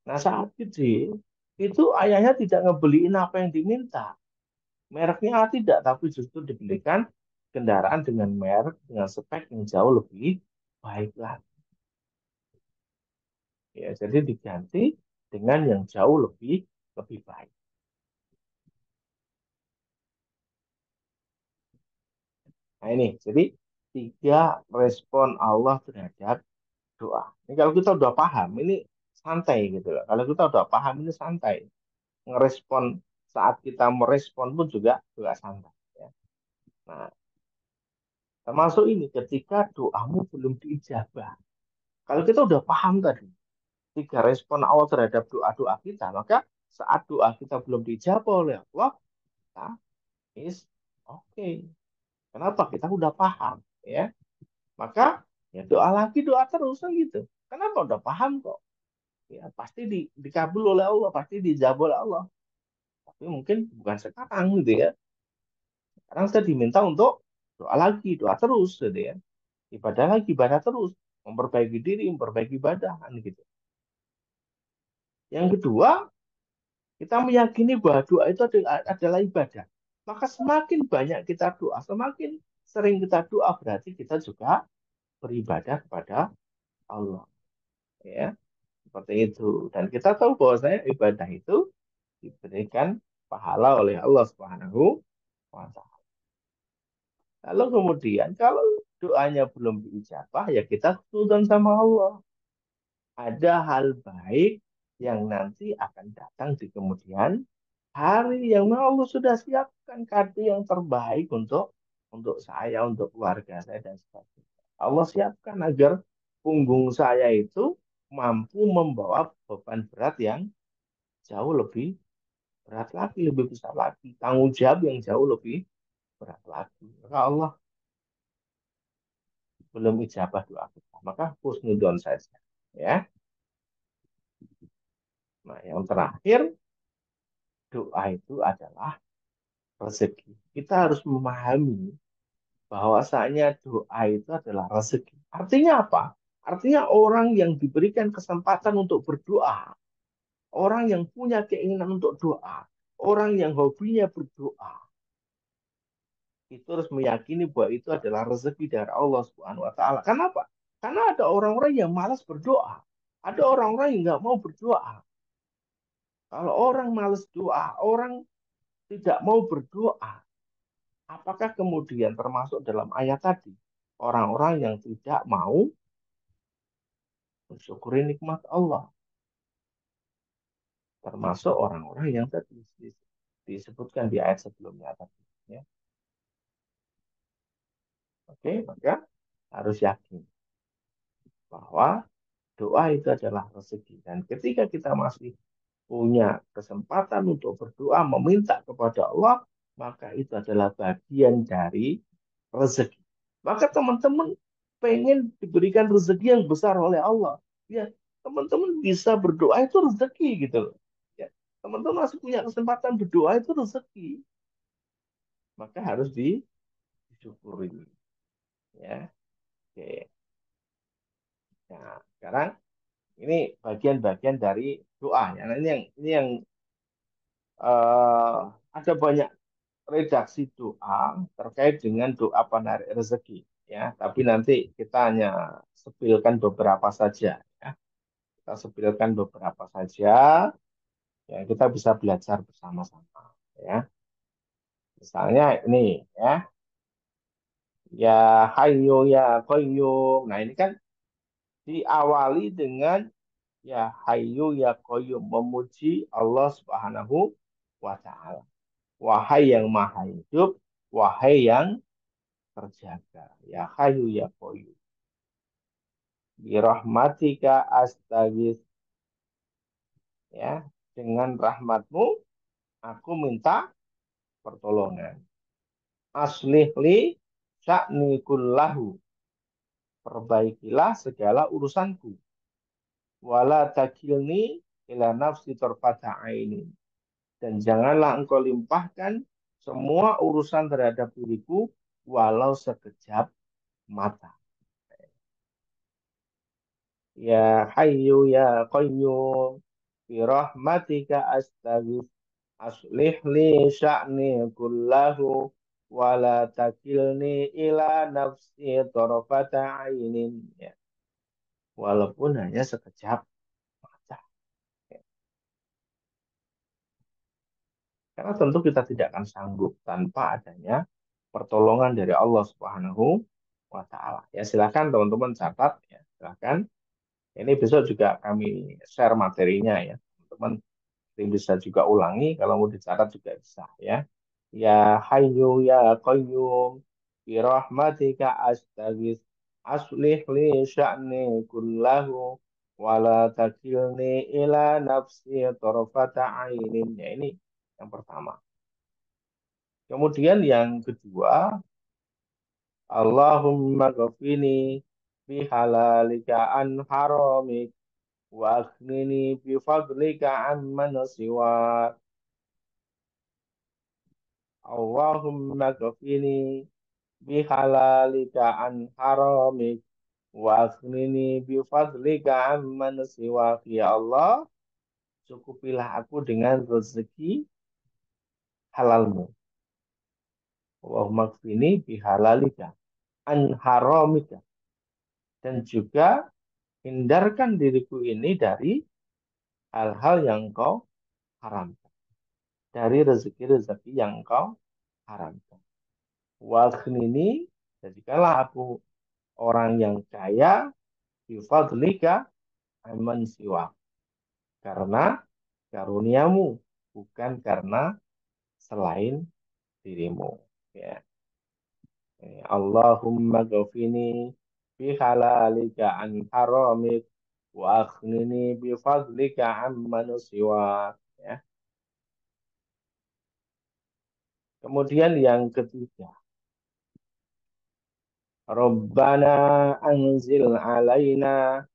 Nah saat gede, itu ayahnya tidak ngebeliin apa yang diminta. Mereknya A tidak, tapi justru dibelikan kendaraan dengan merek, dengan spek yang jauh lebih baik lagi. Ya, jadi diganti dengan yang jauh lebih baik. Nah ini, jadi tiga respon Allah terhadap doa. Ini kalau kita udah paham, ini santai gitu loh. Kalau kita udah paham, ini santai. Ngerespon saat kita merespon pun juga santai. Ya. Nah, termasuk ini ketika doamu belum diijabah. Kalau kita udah paham tadi, tiga respon Allah terhadap doa-doa kita, maka saat doa kita belum dijawab oleh Allah, kita is oke. Okay. Kenapa? Kita udah paham, ya. Maka ya doa lagi, doa terus kan gitu. Kenapa? Udah paham kok. Ya pasti dikabul oleh Allah, pasti dijawab oleh Allah. Tapi mungkin bukan sekarang gitu ya. Sekarang saya diminta untuk doa lagi, doa terus gitu ya. Ibadah lagi, ibadah terus. Memperbaiki diri, memperbaiki ibadah, kan gitu. Yang kedua, kita meyakini bahwa doa itu adalah ibadah. Maka semakin banyak kita doa, semakin sering kita doa berarti kita juga beribadah kepada Allah. Ya, seperti itu. Dan kita tahu bahwasanya ibadah itu diberikan pahala oleh Allah Subhanahu wa taala. Lalu kemudian kalau doanya belum diijabah ya kita sujud sama Allah. Ada hal baik yang nanti akan datang di kemudian hari yang memang Allah sudah siapkan kado yang terbaik untuk saya, untuk keluarga saya dan sebagainya. Allah siapkan agar punggung saya itu mampu membawa beban berat yang jauh lebih berat lagi, lebih besar lagi, tanggung jawab yang jauh lebih berat lagi. Maka Allah belum ijabah doa kita, maka husnudon saja. Ya, nah yang terakhir doa itu adalah rezeki. Kita harus memahami bahwasanya doa itu adalah rezeki. Artinya apa? Artinya orang yang diberikan kesempatan untuk berdoa, orang yang punya keinginan untuk doa, orang yang hobinya berdoa, itu harus meyakini bahwa itu adalah rezeki dari Allah Subhanahu wa taala. Kenapa? Karena ada orang-orang yang malas berdoa. Ada orang-orang yang nggak mau berdoa. Kalau orang malas doa, orang tidak mau berdoa, apakah kemudian termasuk dalam ayat tadi? Orang-orang yang tidak mau mensyukuri nikmat Allah. Termasuk orang-orang yang tadi disebutkan di ayat sebelumnya tadi. Ya. Oke, maka harus yakin bahwa doa itu adalah rezeki. Dan ketika kita masih punya kesempatan untuk berdoa, meminta kepada Allah, maka itu adalah bagian dari rezeki. Maka teman-teman pengen diberikan rezeki yang besar oleh Allah. Ya, teman-teman bisa berdoa itu rezeki gitu loh. Ya, teman-teman masih punya kesempatan berdoa itu rezeki. Maka harus disyukuri. Ya, oke. Nah, sekarang ini bagian-bagian dari doa. Ya. Nah, ini yang eh, ada banyak redaksi doa terkait dengan doa penarik rezeki ya tapi nanti kita hanya sepilkan beberapa saja ya kita sepilkan beberapa saja ya kita bisa belajar bersama-sama ya misalnya ini ya ya Hayyu ya Qayyum nah ini kan diawali dengan ya Hayyu ya Qayyum memuji Allah Subhanahu wa taala wahai yang maha hidup wahai yang terjaga. Ya Hayu ya Qayyum. Birahmatika astaghis. Ya, dengan rahmatmu aku minta pertolongan. Aslih li sya'ni kullahu. Perbaikilah segala urusanku. Wala takilni ila nafsi torfata aini. Dan janganlah engkau limpahkan semua urusan terhadap diriku walau sekejap mata. Ya Hayyu ya Qayyum bi rahmatika astaghith aslih li sya'ni kullahu wa la takilni ila nafsi tarfata ainin ya. Walaupun hanya sekejap mata. Ya. Karena tentu kita tidak akan sanggup tanpa adanya pertolongan dari Allah Subhanahu wa taala. Ya silakan teman-teman catat ya. Silakan. Ini besok juga kami share materinya ya. Teman-teman bisa juga ulangi kalau mau dicatat juga bisa ya. Ya Hayyu ya Qayyum bi rahmatika astaghits aslih li sya'ni kullahu wa la takilni ila nafsi tarfata ainin. Ya ini yang pertama. Kemudian yang kedua, Allahumma ghafini bi halalika an haramik wa aghnini bi fadlika amman siwak. Allahumma ghafini bihalalika an haramik wa aghnini bi fadlika amman siwak ya Allah cukupilah aku dengan rezeki halalmu. Allahumma kfini bihalalika an haramika. Dan juga hindarkan diriku ini dari hal-hal yang kau haramkan. Dari rezeki-rezeki yang kau haramkan. Wakhnini, jadikanlah aku orang yang kaya, bifadlika aman siwa. Karena karuniamu, bukan karena selain dirimu. Ya. Allahumma ghafini bihalalika an haramik wa aghnini bifadlika amman siwak. Ya. Kemudian yang ketiga, Rabbana anzil alaina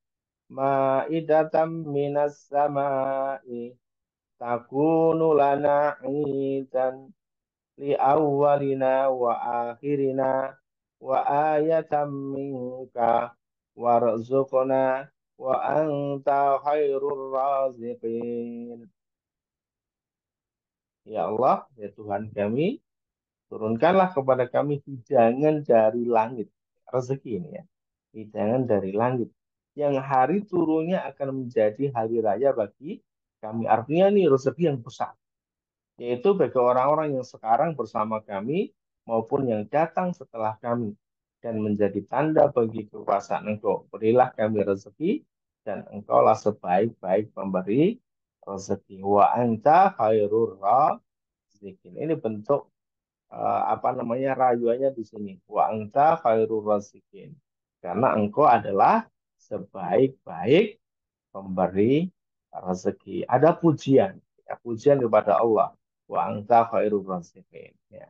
ma'idatan minas sama'i takunu lana idan li awwalina wa akhirina wa ayatan minka warzuqna wa anta khairur raziqin. Ya Allah, ya Tuhan kami, turunkanlah kepada kami hidangan dari langit. Rezeki ini ya. Hidangan dari langit. Yang hari turunnya akan menjadi hari raya bagi kami. Artinya nih rezeki yang besar. Yaitu bagi orang-orang yang sekarang bersama kami maupun yang datang setelah kami. Dan menjadi tanda bagi kekuasaan Engkau. Berilah kami rezeki dan Engkaulah sebaik-baik pemberi rezeki. Wa anta khairur razikin. Ini bentuk apa namanya rayuannya di sini. Wa anta khairur razikin. Karena engkau adalah sebaik-baik pemberi rezeki. Ada pujian, ya, pujian kepada Allah. Wa anta khairur razikin. Ya.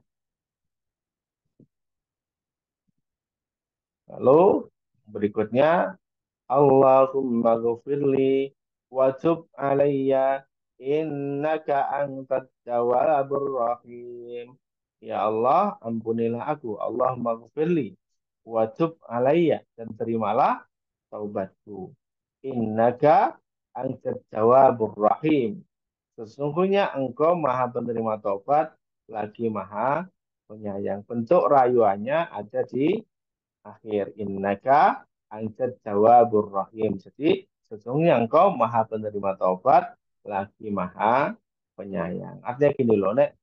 Lalu berikutnya Allahumma ghafirli wa tub alayya innaka antat tawwabur rahim. Ya Allah, ampunilah aku. Allahumma ghafirli wa tub alayya dan terimalah taubatku. Innaka antat tawwabur rahim. Sesungguhnya engkau maha penerima taubat lagi maha penyayang. Bentuk rayuannya ada di akhir innaka antat jawabur rahim. Jadi sesungguhnya engkau maha penerima taubat lagi maha penyayang. Artinya gini loh, Nek,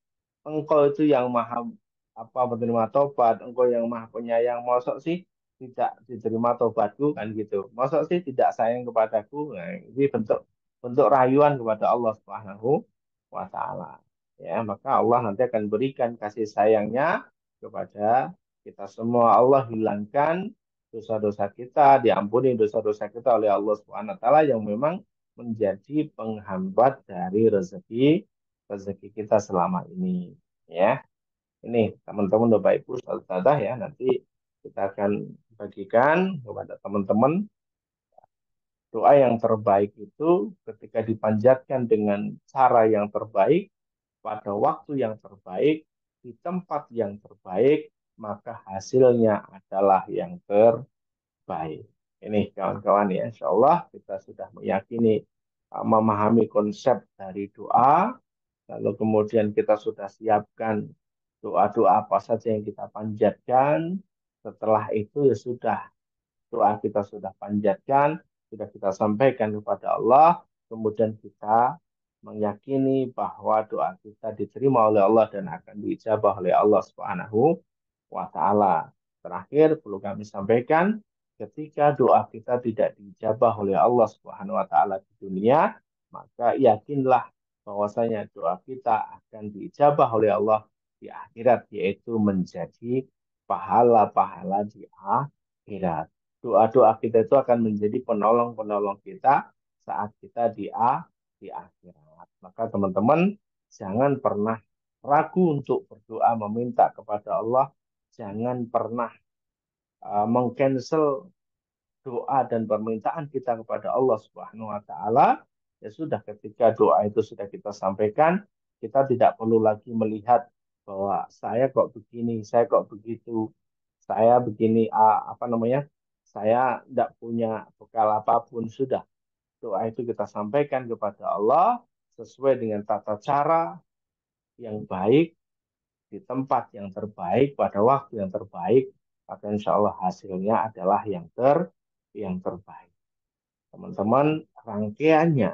engkau itu yang maha apa penerima tobat, engkau yang maha penyayang, mosok sih tidak diterima tobatku kan gitu. Mosok sih tidak sayang kepadaku. Nah, ini bentuk bentuk rayuan kepada Allah Subhanahu wa taala. Ya, maka Allah nanti akan berikan kasih sayangnya kepada kita semua. Allah hilangkan dosa-dosa kita, diampuni dosa-dosa kita oleh Allah Subhanahu wa taala yang memang menjadi penghambat dari rezeki kita selama ini ya. Ini teman-teman Bapak Ibu saudara ya, nanti kita akan bagikan kepada teman-teman doa yang terbaik itu ketika dipanjatkan dengan cara yang terbaik pada waktu yang terbaik di tempat yang terbaik maka hasilnya adalah yang terbaik. Ini kawan-kawan ya, insya Allah kita sudah meyakini memahami konsep dari doa. Lalu kemudian kita sudah siapkan doa-doa apa saja yang kita panjatkan. Setelah itu ya sudah doa kita sudah panjatkan, sudah kita sampaikan kepada Allah. Kemudian kita meyakini bahwa doa kita diterima oleh Allah dan akan diijabah oleh Allah Subhanahu wa taala. Terakhir perlu kami sampaikan ketika doa kita tidak diijabah oleh Allah Subhanahu wa taala di dunia, maka yakinlah bahwasanya doa kita akan diijabah oleh Allah di akhirat yaitu menjadi pahala-pahala di akhirat. Doa-doa kita itu akan menjadi penolong-penolong kita saat kita di akhirat. Maka teman-teman jangan pernah ragu untuk berdoa meminta kepada Allah, jangan pernah mengcancel doa dan permintaan kita kepada Allah Subhanahu wa taala. Ya sudah ketika doa itu sudah kita sampaikan, kita tidak perlu lagi melihat bahwa saya kok begini, saya kok begitu, saya begini apa namanya? Saya tidak punya bekal apapun sudah. Doa itu kita sampaikan kepada Allah, sesuai dengan tata cara yang baik, di tempat yang terbaik, pada waktu yang terbaik, maka insya Allah hasilnya adalah yang terbaik. Teman-teman, rangkaiannya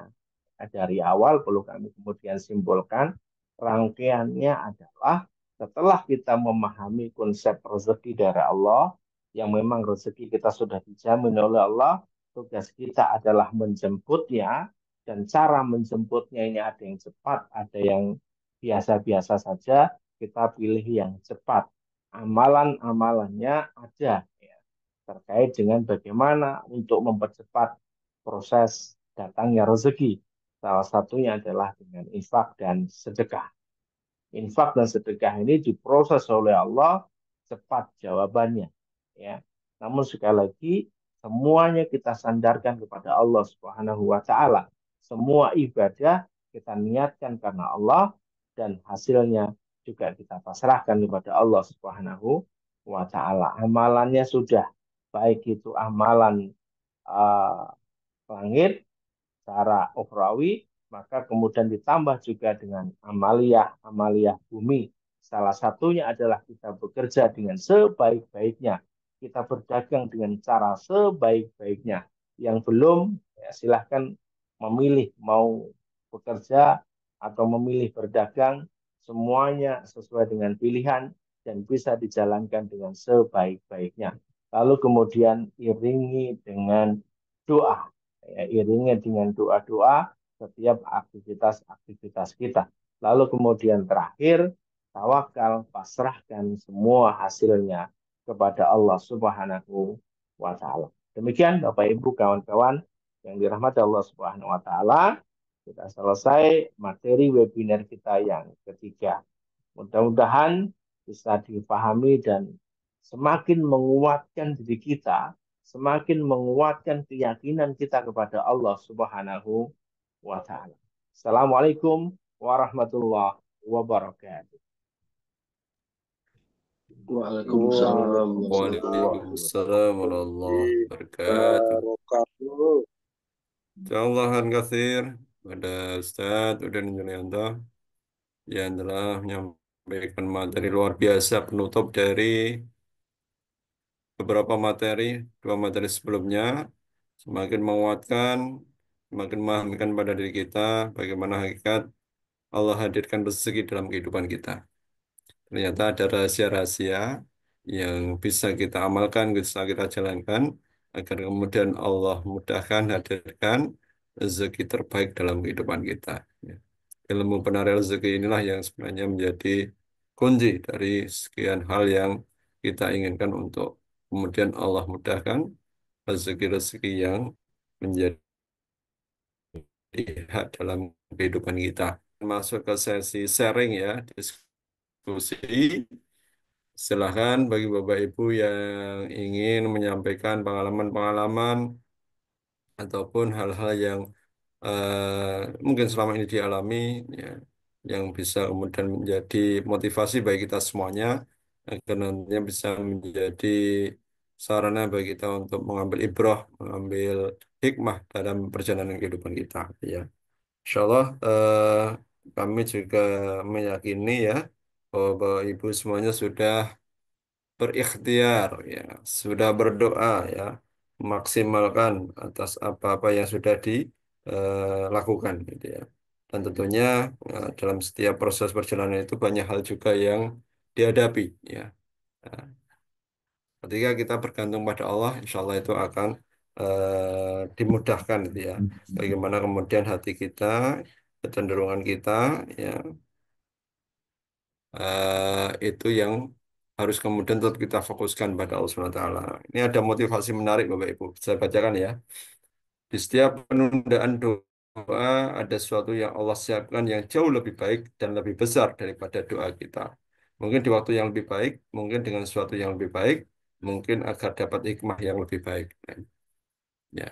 dari awal perlu kami kemudian simpulkan, rangkaiannya adalah setelah kita memahami konsep rezeki dari Allah, yang memang rezeki kita sudah dijamin oleh Allah, tugas kita adalah menjemputnya, dan cara menjemputnya ini ada yang cepat, ada yang biasa-biasa saja, kita pilih yang cepat. Amalan-amalannya ada ya, terkait dengan bagaimana untuk mempercepat proses datangnya rezeki. Salah satunya adalah dengan infak dan sedekah. Infak dan sedekah ini diproses oleh Allah, cepat jawabannya. Ya. Namun sekali lagi, semuanya kita sandarkan kepada Allah Subhanahu wa taala. Semua ibadah kita niatkan karena Allah, dan hasilnya juga kita pasrahkan kepada Allah Subhanahu wa taala. Amalannya sudah baik itu amalan uh, langit secara ukhrawi, maka kemudian ditambah juga dengan amaliyah bumi. Salah satunya adalah kita bekerja dengan sebaik-baiknya. Kita berdagang dengan cara sebaik-baiknya. Yang belum, ya silahkan memilih mau bekerja atau memilih berdagang, semuanya sesuai dengan pilihan dan bisa dijalankan dengan sebaik-baiknya. Lalu kemudian iringi dengan doa, ya, iringi dengan doa-doa setiap aktivitas-aktivitas kita. Lalu kemudian terakhir, tawakal, pasrahkan semua hasilnya kepada Allah Subhanahu wa taala. Demikian Bapak Ibu kawan-kawan yang dirahmati Allah Subhanahu wa taala, kita selesai materi webinar kita yang ketiga. Mudah-mudahan bisa dipahami dan semakin menguatkan diri kita, semakin menguatkan keyakinan kita kepada Allah Subhanahu wa taala. Assalamualaikum warahmatullahi wabarakatuh. Waalaikumsalam warahmatullahi Waalaikumsalam warahmatullahi wabarakatuh. wabarakatuh. Jazakallah katsir pada Ustadz Udin Yulianto yang telah menyampaikan materi luar biasa penutup dari beberapa materi, dua materi sebelumnya, semakin menguatkan, semakin memahamkan pada diri kita bagaimana hakikat Allah hadirkan rezeki dalam kehidupan kita. Ternyata ada rahasia-rahasia yang bisa kita amalkan, bisa kita jalankan, agar kemudian Allah mudahkan, hadirkan rezeki terbaik dalam kehidupan kita. Ya. Ilmu penarik rezeki inilah yang sebenarnya menjadi kunci dari sekian hal yang kita inginkan untuk kemudian Allah mudahkan rezeki-rezeki yang menjadi hak dalam kehidupan kita. Masuk ke sesi sharing ya, diskusi. Silahkan bagi Bapak Ibu yang ingin menyampaikan pengalaman-pengalaman ataupun hal-hal yang mungkin selama ini dialami, ya, yang bisa kemudian menjadi motivasi bagi kita semuanya, agar nantinya bisa menjadi sarana bagi kita untuk mengambil ibrah, mengambil hikmah dalam perjalanan kehidupan kita. Ya, Insya Allah kami juga meyakini ya bahwa Bapak Ibu semuanya sudah berikhtiar ya, sudah berdoa ya, maksimalkan atas apa-apa yang sudah dilakukan gitu ya. Dan tentunya dalam setiap proses perjalanan itu banyak hal juga yang dihadapi ya. Nah, ketika kita bergantung pada Allah, insya Allah itu akan dimudahkan gitu ya. Bagaimana kemudian hati kita, kecenderungan kita ya, itu yang harus kemudian tetap kita fokuskan pada Allah Subhanahu wa Taala. Ini ada motivasi menarik Bapak Ibu. Saya bacakan ya. Di setiap penundaan doa ada sesuatu yang Allah siapkan yang jauh lebih baik dan lebih besar daripada doa kita. Mungkin di waktu yang lebih baik, mungkin dengan sesuatu yang lebih baik, mungkin agar dapat hikmah yang lebih baik. Ya,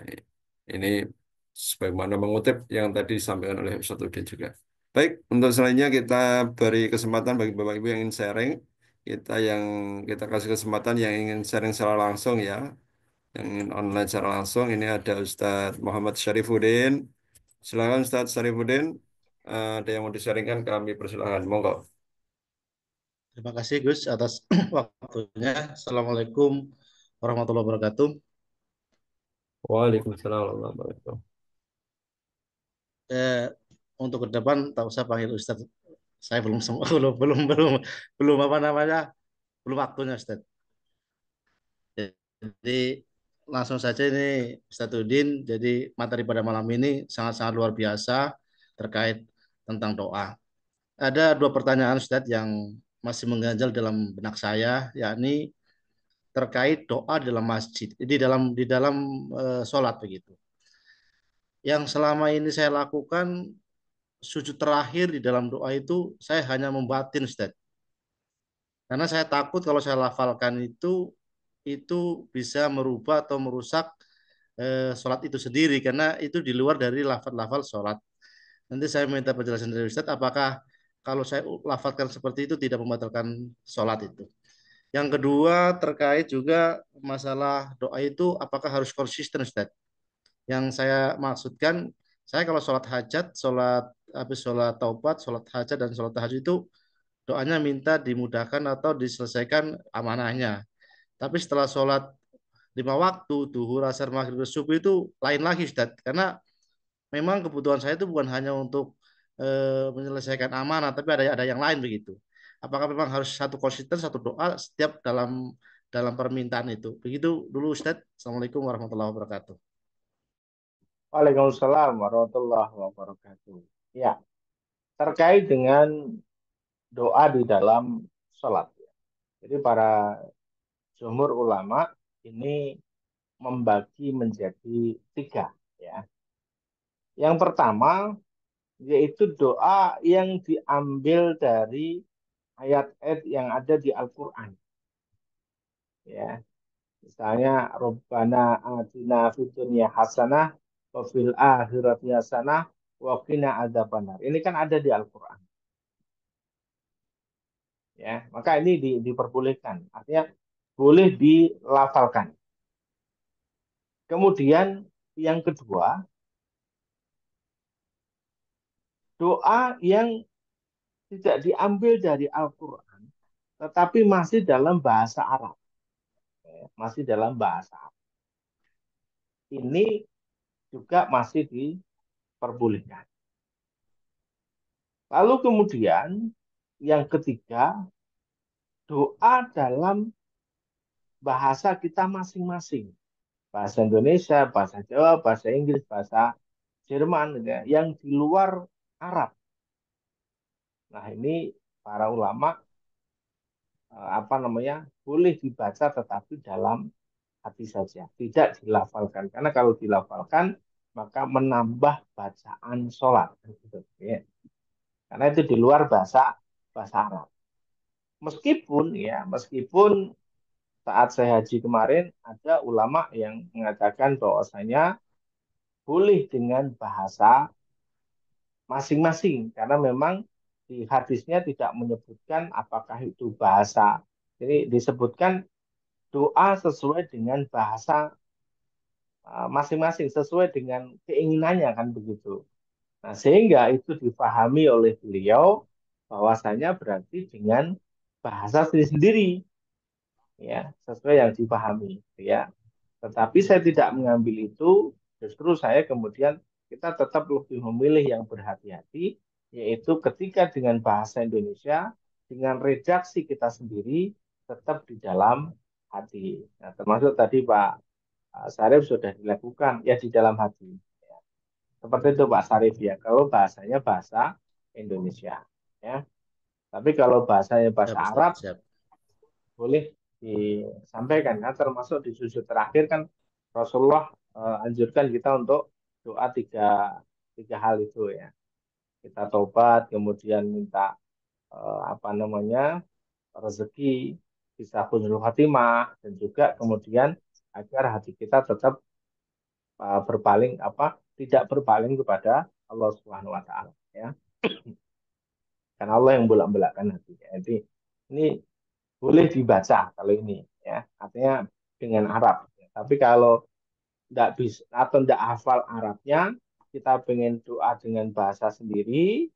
ini sebagaimana mengutip yang tadi disampaikan oleh Ustadz Udin juga. Baik, untuk selanjutnya kita beri kesempatan bagi Bapak Ibu yang ingin sharing, kita kasih kesempatan yang ingin sharing secara langsung ya, yang ingin online secara langsung. Ini ada Ustadz Muhammad Syarifuddin. Silakan Ustadz Syarifuddin. Ada yang mau disaringkan kami persilahkan. Monggo. Terima kasih Gus atas waktunya. Assalamualaikum warahmatullahi wabarakatuh. Waalaikumsalam warahmatullahi wabarakatuh. Eh, untuk ke depan tak usah panggil Ustadz. Saya belum belum belum belum belum apa namanya belum waktunya Ustadz. Jadi langsung saja ini Ustadz Udin. Jadi materi pada malam ini sangat-sangat luar biasa terkait tentang doa. Ada dua pertanyaan Ustadz yang masih mengganjal dalam benak saya, yakni terkait doa di dalam masjid, di dalam sholat begitu. Yang selama ini saya lakukan sujud terakhir di dalam doa itu saya hanya membatin Ustaz. Karena saya takut kalau saya lafalkan itu bisa merubah atau merusak sholat itu sendiri karena itu di luar dari lafal-lafal sholat. Nanti saya minta penjelasan dari Ustaz apakah kalau saya lafalkan seperti itu tidak membatalkan sholat itu. Yang kedua terkait juga masalah doa itu apakah harus konsisten Ustaz? Yang saya maksudkan, saya kalau sholat hajat, habis sholat taubat, sholat hajat dan sholat tahajud itu doanya minta dimudahkan atau diselesaikan amanahnya. Tapi setelah sholat 5 waktu, duhur, asar, maghrib, subuh itu lain lagi Ustaz. Karena memang kebutuhan saya itu bukan hanya untuk menyelesaikan amanah, tapi ada yang lain begitu. Apakah memang harus satu konsisten, satu doa setiap dalam permintaan itu? Begitu dulu Ustaz. Assalamualaikum warahmatullahi wabarakatuh. Waalaikumsalam warahmatullahi wabarakatuh. Ya, terkait dengan doa di dalam sholat. Jadi para jumhur ulama ini membagi menjadi tiga. Ya. Yang pertama yaitu doa yang diambil dari ayat-ayat yang ada di Al-Quran. Ya, misalnya Rabbana atina fid dunya hasanah wa fil akhirati hasanah wa qina adzabannar. Ini kan ada di Al-Qur'an. Ya, maka ini diperbolehkan. Artinya boleh dilafalkan. Kemudian yang kedua, doa yang tidak diambil dari Al-Qur'an tetapi masih dalam bahasa Arab. Ya, masih dalam bahasa Arab. Ini juga masih diperbolehkan. Lalu kemudian yang ketiga, doa dalam bahasa kita masing-masing. Bahasa Indonesia, bahasa Jawa, bahasa Inggris, bahasa Jerman, ya, yang di luar Arab. Nah ini para ulama boleh dibaca tetapi dalam hati saja, tidak dilafalkan. Karena kalau dilafalkan maka menambah bacaan sholat. Gitu, ya. Karena itu di luar bahasa Arab. Meskipun saat saya haji kemarin ada ulama yang mengatakan bahwasanya boleh dengan bahasa masing-masing karena memang di hadisnya tidak menyebutkan apakah itu bahasa. Jadi disebutkan doa sesuai dengan bahasa masing-masing sesuai dengan keinginannya kan begitu. Nah, sehingga itu dipahami oleh beliau bahwasanya berarti dengan bahasa sendiri-sendiri ya, sesuai yang dipahami ya. Tetapi saya tidak mengambil itu, justru saya kemudian kita tetap lebih memilih yang berhati-hati, yaitu ketika dengan bahasa Indonesia, dengan redaksi kita sendiri, tetap di dalam hati. Nah, termasuk tadi Pak Sarif sudah dilakukan, ya di dalam hati. Ya. Seperti itu Pak Sarif ya, kalau bahasanya bahasa Indonesia. Ya. Tapi kalau bahasanya bahasa Siap, Ustaz. Arab, Siap. boleh disampaikan kan termasuk di sujud terakhir kan Rasulullah anjurkan kita untuk doa tiga hal itu ya, kita tobat kemudian minta rezeki bisa husnul khatimah dan juga kemudian agar hati kita tetap tidak berpaling kepada Allah Subhanahu wa taala ya, karena Allah yang bolak-balikkan hati ya. Jadi ini boleh dibaca kalau ini ya, artinya dengan Arab. Tapi kalau tidak bisa atau tidak hafal Arabnya, kita pengen doa dengan bahasa sendiri,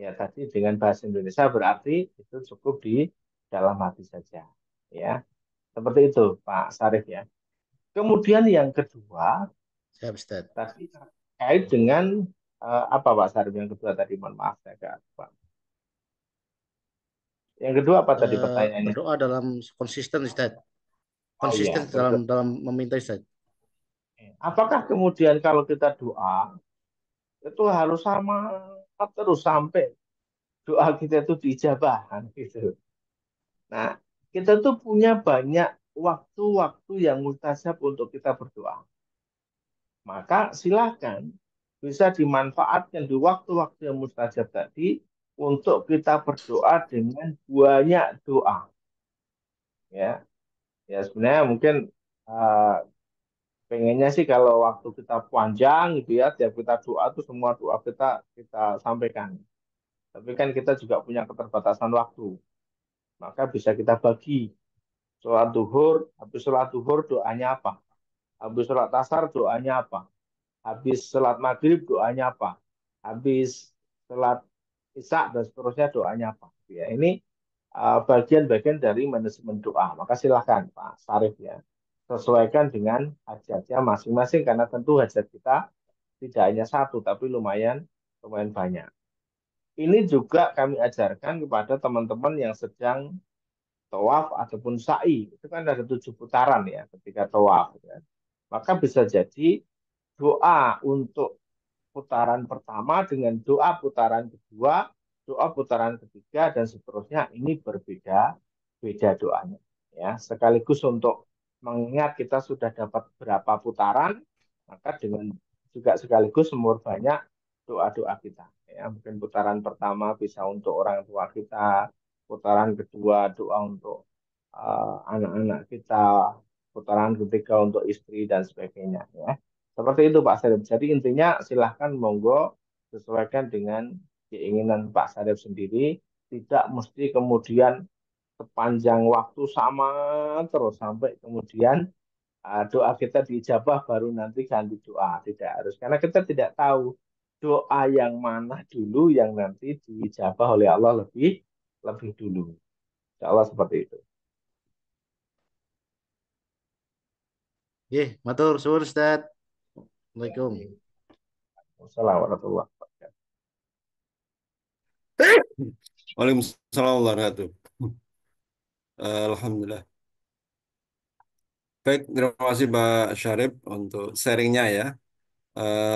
Ya tadi dengan bahasa Indonesia berarti itu cukup di dalam hati saja. Ya, seperti itu Pak Sarif ya. Kemudian yang kedua Siap, Ustaz. tadi terkait dengan apa Pak Sarif yang kedua tadi? Mohon maaf saya agak lupa. Yang kedua apa tadi pertanyaannya? Berdoa dalam konsisten, Ustaz. Oh iya, Konsisten betul. dalam meminta, Ustaz. Apakah kemudian kalau kita doa itu harus sama terus sampai doa kita itu diijabah kan, gitu. Nah, kita tuh punya banyak waktu-waktu yang mustajab untuk kita berdoa. Maka silakan bisa dimanfaatkan di waktu-waktu yang mustajab tadi untuk kita berdoa dengan banyak doa. Ya, ya sebenarnya mungkin eh, pengennya sih kalau waktu kita panjang gitu ya, tiap kita doa tuh semua doa kita kita sampaikan. Tapi kan kita juga punya keterbatasan waktu. Maka bisa kita bagi. Sholat duhur, habis sholat duhur doanya apa? Habis sholat asar doanya apa? Habis sholat maghrib doanya apa? Habis sholat isya dan seterusnya doanya apa? Ya, ini bagian-bagian dari manajemen doa. Maka silakan Pak Sarif ya. Sesuaikan dengan hajatnya masing-masing karena tentu hajat kita tidak hanya satu tapi lumayan lumayan banyak. Ini juga kami ajarkan kepada teman-teman yang sedang tawaf ataupun sa'i. Itu kan ada 7 putaran ya ketika tawaf. Ya. Maka bisa jadi doa untuk putaran pertama dengan doa putaran kedua, doa putaran ketiga, dan seterusnya. Ini berbeda beda doanya. Ya, sekaligus untuk mengingat kita sudah dapat berapa putaran, maka dengan juga sekaligus umur banyak doa-doa kita. Ya, mungkin putaran pertama bisa untuk orang tua kita, putaran kedua doa untuk anak-anak kita, putaran ketiga untuk istri dan sebagainya. Ya. Seperti itu Pak Sarif. Jadi intinya silahkan monggo sesuaikan dengan keinginan Pak Sarif sendiri. Tidak mesti kemudian sepanjang waktu sama terus sampai kemudian doa kita diijabah baru nanti ganti doa. Tidak harus. Karena kita tidak tahu doa yang mana dulu yang nanti diijabah oleh Allah lebih lebih dulu. Insya Allah seperti itu. Matur suwun, Ustaz. Ya, Assalamualaikum. Wassalamualaikum warahmatullahi wabarakatuh. Waalaikumsalam warahmatullahi wabarakatuh. Alhamdulillah. Baik, terima kasih Pak Syarif untuk sharingnya ya.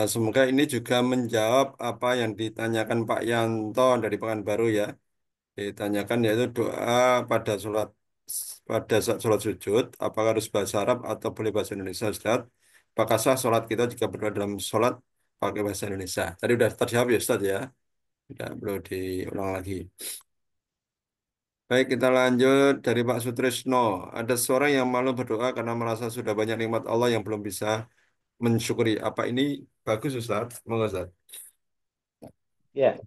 Semoga ini juga menjawab apa yang ditanyakan Pak Yanto dari Pekanbaru ya. Ditanyakan yaitu doa pada saat sholat sujud, apakah harus bahasa Arab atau boleh bahasa Indonesia, Ustaz? Apakah sah sholat kita jika berdoa dalam sholat pakai bahasa Indonesia? Tadi udah terjawab ya, Ustaz ya. Tidak perlu diulang lagi. Baik, kita lanjut dari Pak Sutrisno. Ada seorang yang malu berdoa karena merasa sudah banyak nikmat Allah yang belum bisa mensyukuri. Apa ini bagus, Ustaz? Monggo, Ustaz. Ya,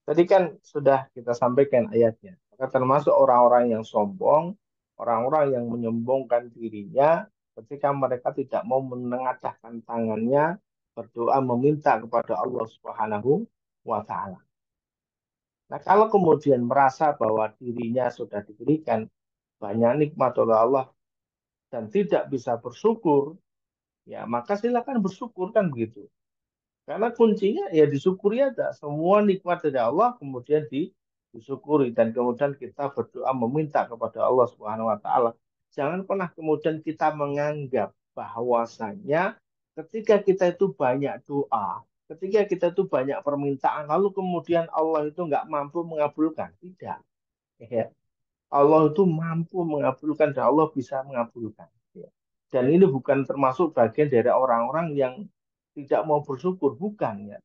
tadi kan sudah kita sampaikan ayatnya. Maka termasuk orang-orang yang sombong, orang-orang yang menyombongkan dirinya ketika mereka tidak mau menengadahkan tangannya berdoa meminta kepada Allah Subhanahu wa taala. Nah, kalau kemudian merasa bahwa dirinya sudah diberikan banyak nikmat oleh Allah dan tidak bisa bersyukur, ya maka silakan bersyukur kan begitu. Karena kuncinya ya disyukuri aja. Semua nikmat dari Allah kemudian disyukuri dan kemudian kita berdoa meminta kepada Allah Subhanahu wa taala. Jangan pernah kemudian kita menganggap bahwasanya ketika kita itu banyak doa, ketika kita itu banyak permintaan, lalu kemudian Allah itu nggak mampu mengabulkan. Tidak. Ya. Allah itu mampu mengabulkan dan Allah bisa mengabulkan. Ya. Dan ini bukan termasuk bagian dari orang-orang yang tidak mau bersyukur, bukan ya.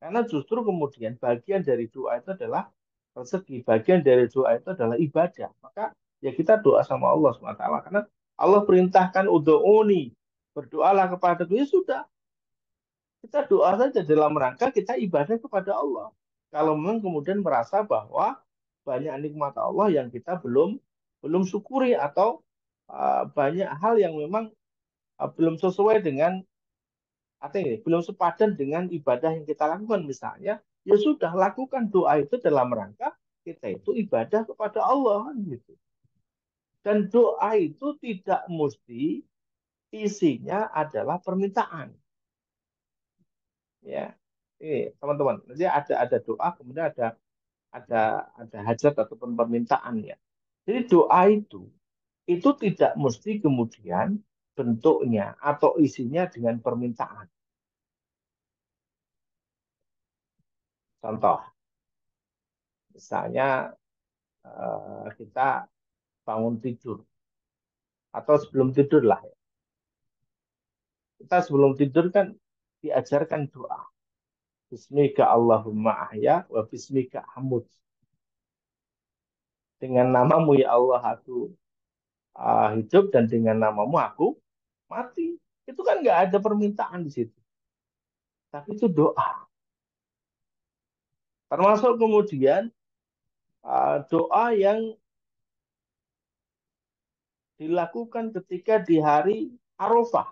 Karena justru kemudian bagian dari doa itu adalah rezeki, bagian dari doa itu adalah ibadah. Maka ya kita doa sama Allah SWT. Karena Allah perintahkan udhu'uni, berdoalah kepada ya sudah. Kita doa saja dalam rangka kita ibadah kepada Allah. Kalau memang kemudian merasa bahwa banyak nikmat Allah yang kita belum belum syukuri atau banyak hal yang memang belum sesuai dengan artinya belum sepadan dengan ibadah yang kita lakukan misalnya ya sudah lakukan doa itu dalam rangka kita itu ibadah kepada Allah kan gitu. Dan doa itu tidak mesti isinya adalah permintaan. Ya, ini teman-teman, nanti ada doa, kemudian ada ada hajat ataupun permintaan ya. Jadi doa itu tidak mesti kemudian bentuknya atau isinya dengan permintaan. Contoh, misalnya kita bangun tidur atau sebelum tidur lah. Kita sebelum tidur kan diajarkan doa. Bismika Allahumma ahya wa bismika hamud. Dengan namamu ya Allah aku hidup dan dengan namamu aku mati. Itu kan nggak ada permintaan di situ. Tapi itu doa. Termasuk kemudian doa yang dilakukan ketika di hari Arafah.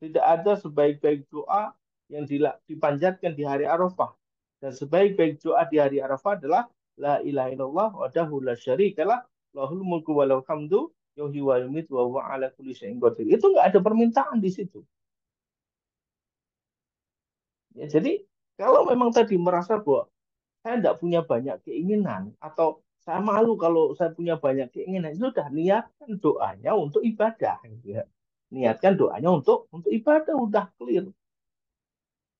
Tidak ada sebaik-baik doa yang dipanjatkan di hari Arafah. Dan sebaik-baik doa di hari Arafah adalah La ilaha illallah wahdahu la syarikalah lahul mulku wa lahul hamdu yuhyi wa yumiitu wa huwa ala kulli syai'in qadir. Itu nggak ada permintaan di situ. Ya, jadi kalau memang tadi merasa bahwa saya tidak punya banyak keinginan atau saya malu kalau saya punya banyak keinginan, sudah niatkan doanya untuk ibadah, gitu ya. Niatkan doanya untuk ibadah, udah clear.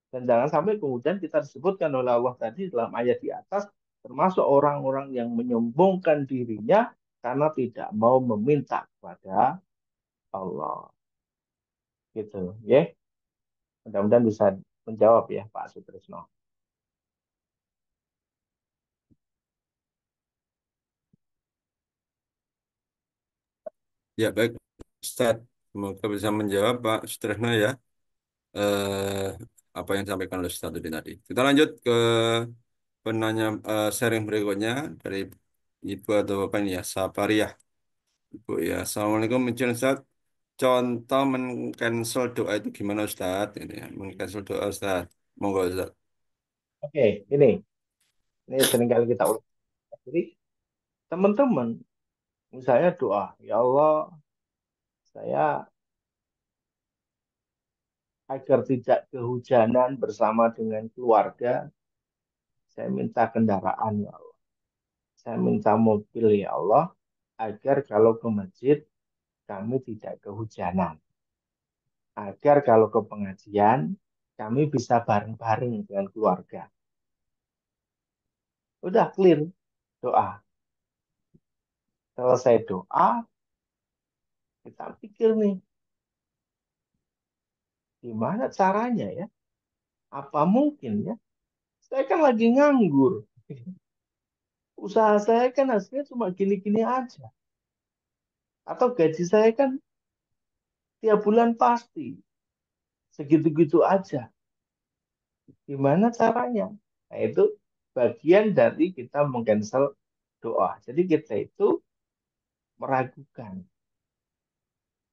Dan jangan sampai kemudian kita disebutkan oleh Allah tadi dalam ayat di atas, termasuk orang-orang yang menyombongkan dirinya karena tidak mau meminta kepada Allah. Gitu, ya. Mudah-mudahan bisa menjawab ya Pak Sutrisno. Ya, baik, Ustaz. Semoga bisa menjawab Pak Sutresno ya. Eh, Apa yang disampaikan oleh Ustaz tadi. Kita lanjut ke penanya sharing berikutnya dari Ibu atau Bapak ini ya, Sapariah. Ibu ya, Assalamualaikum izin Ustaz. Contoh men-cancel doa itu gimana Ustaz? Ini ya, men-cancel doa Ustaz. Monggo Ustaz. Oke, ini seringkali kita ulang. Jadi teman-teman, misalnya doa, ya Allah, saya agar tidak kehujanan bersama dengan keluarga, saya minta kendaraan ya Allah. Saya minta mobil ya Allah, agar kalau ke masjid kami tidak kehujanan. Agar kalau ke pengajian kami bisa bareng-bareng dengan keluarga. Udah clear doa. Selesai doa, kita pikir nih, gimana caranya ya? Apa mungkin ya? Saya kan lagi nganggur. Usaha saya kan hasilnya cuma gini-gini aja. Atau gaji saya kan tiap bulan pasti segitu-gitu aja. Gimana caranya? Nah, itu bagian dari kita mengcancel doa. Jadi kita itu meragukan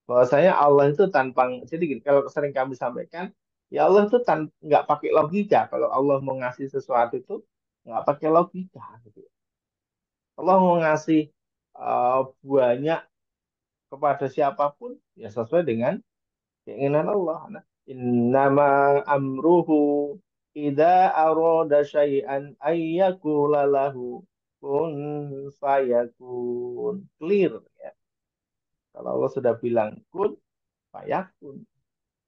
bahwasanya Allah itu tanpa, jadi gini, kalau sering kami sampaikan, ya Allah itu nggak pakai logika. Kalau Allah mau ngasih sesuatu itu nggak pakai logika. Gitu. Allah mau ngasih banyak kepada siapapun ya sesuai dengan keinginan Allah. Nah, innama amruhu idza arada syai'an ayyakula lahu kun fayakun. Clear ya. Kalau Allah sudah bilang kun fayakun.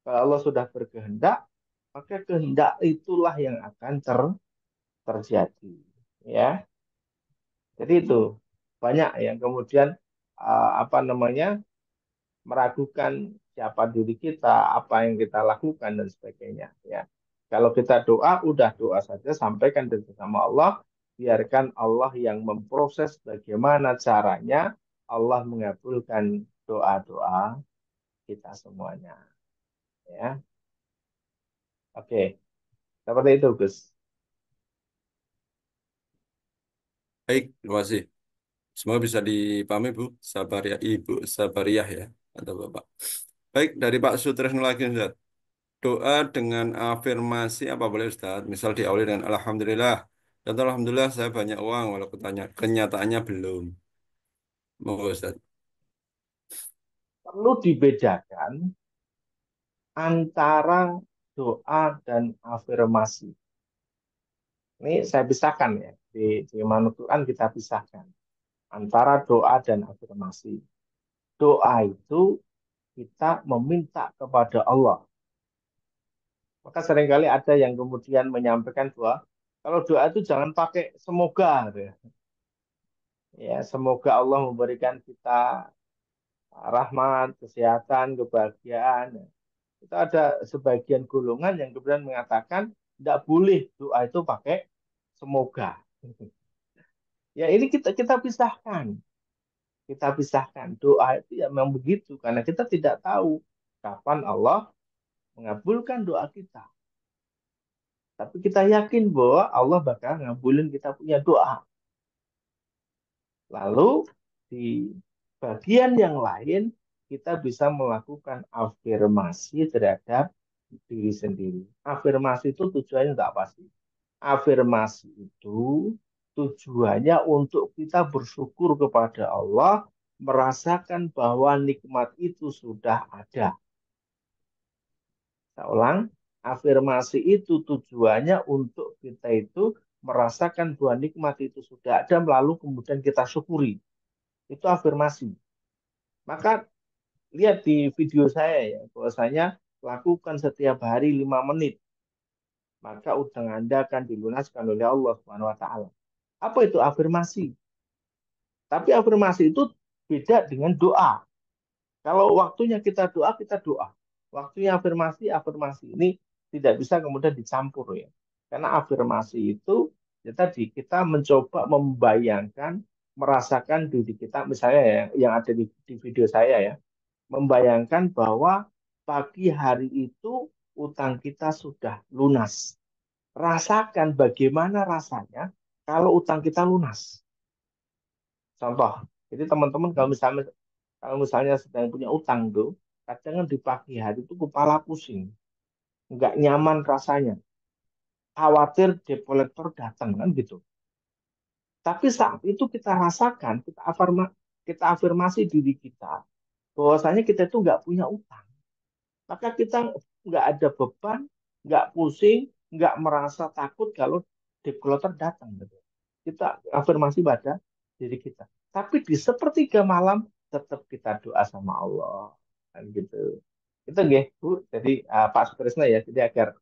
Kalau Allah sudah berkehendak, maka kehendak itulah yang akan terjadi. Ya, jadi itu banyak yang kemudian apa namanya meragukan siapa diri kita, apa yang kita lakukan dan sebagainya. Ya, kalau kita doa, udah doa saja, sampaikan sama Allah, biarkan Allah yang memproses bagaimana caranya Allah mengabulkan doa-doa kita semuanya. Ya, oke, seperti itu, Gus. Baik, terima kasih. Semoga bisa dipahami Bu, Sapariah, Ibu Sapariah ya, atau Bapak. Baik, dari Pak Sutresno lagi Ustaz. doa dengan afirmasi apa boleh Ustaz? Misal diawali dengan Alhamdulillah. Dan Alhamdulillah saya banyak uang, walaupun kenyataannya belum. Monggo Ustaz. Perlu dibedakan antara doa dan afirmasi. Ini saya pisahkan ya. Di Manut Quran kita pisahkan antara doa dan afirmasi. Doa itu kita meminta kepada Allah. Maka seringkali ada yang kemudian menyampaikan doa, kalau doa itu jangan pakai semoga, gitu ya. Ya, semoga Allah memberikan kita rahmat, kesehatan, kebahagiaan. Itu ada sebagian golongan yang kemudian mengatakan tidak boleh doa itu pakai semoga. Ya ini kita pisahkan, kita pisahkan doa itu ya memang begitu karena kita tidak tahu kapan Allah mengabulkan doa kita. Tapi kita yakin bahwa Allah bakal ngabulin kita punya doa. Lalu di bagian yang lain kita bisa melakukan afirmasi terhadap diri sendiri. Afirmasi itu tujuannya enggak pasti. Afirmasi itu tujuannya untuk kita bersyukur kepada Allah, merasakan bahwa nikmat itu sudah ada. Saya ulang, afirmasi itu tujuannya untuk kita itu merasakan bahwa nikmat itu sudah ada, lalu kemudian kita syukuri. Itu afirmasi. Maka lihat di video saya ya, bahwasanya lakukan setiap hari 5 menit, maka utang Anda akan dilunaskan oleh Allah Subhanahu wa taala. Apa itu afirmasi? Tapi afirmasi itu beda dengan doa. Kalau waktunya kita doa, kita doa. Waktunya afirmasi, afirmasi. Ini tidak bisa kemudian dicampur ya. Karena afirmasi itu ya tadi kita mencoba membayangkan, merasakan diri kita, misalnya ya, yang ada di video saya ya, membayangkan bahwa pagi hari itu utang kita sudah lunas. Rasakan bagaimana rasanya kalau utang kita lunas. Contoh, jadi teman-teman kalau misalnya sedang punya utang tuh, kadang kan di pagi hari itu kepala pusing, nggak nyaman rasanya, khawatir debt collector datang kan gitu. Tapi saat itu kita rasakan, kita afirmasi diri kita, bahwasanya kita itu nggak punya utang. Maka kita nggak ada beban, nggak pusing, nggak merasa takut kalau debt collector datang gitu. Kita afirmasi pada diri kita. Tapi di sepertiga malam tetap kita doa sama Allah kan gitu. Itu nggih, Bu. Jadi Pak Sutrisno ya, jadi agar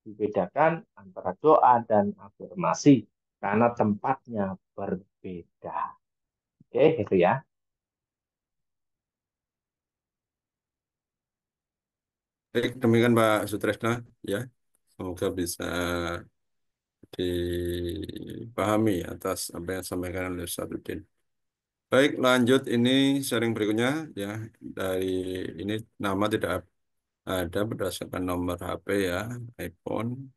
dibedakan antara doa dan afirmasi karena tempatnya berbeda. Oke, gitu ya. Baik, demikian Pak Sutresna ya. Semoga bisa dipahami atas apa yang disampaikan oleh Ustadzuddin. Baik, lanjut ini sharing berikutnya ya. Dari ini nama tidak ada berdasarkan nomor HP ya, iPhone.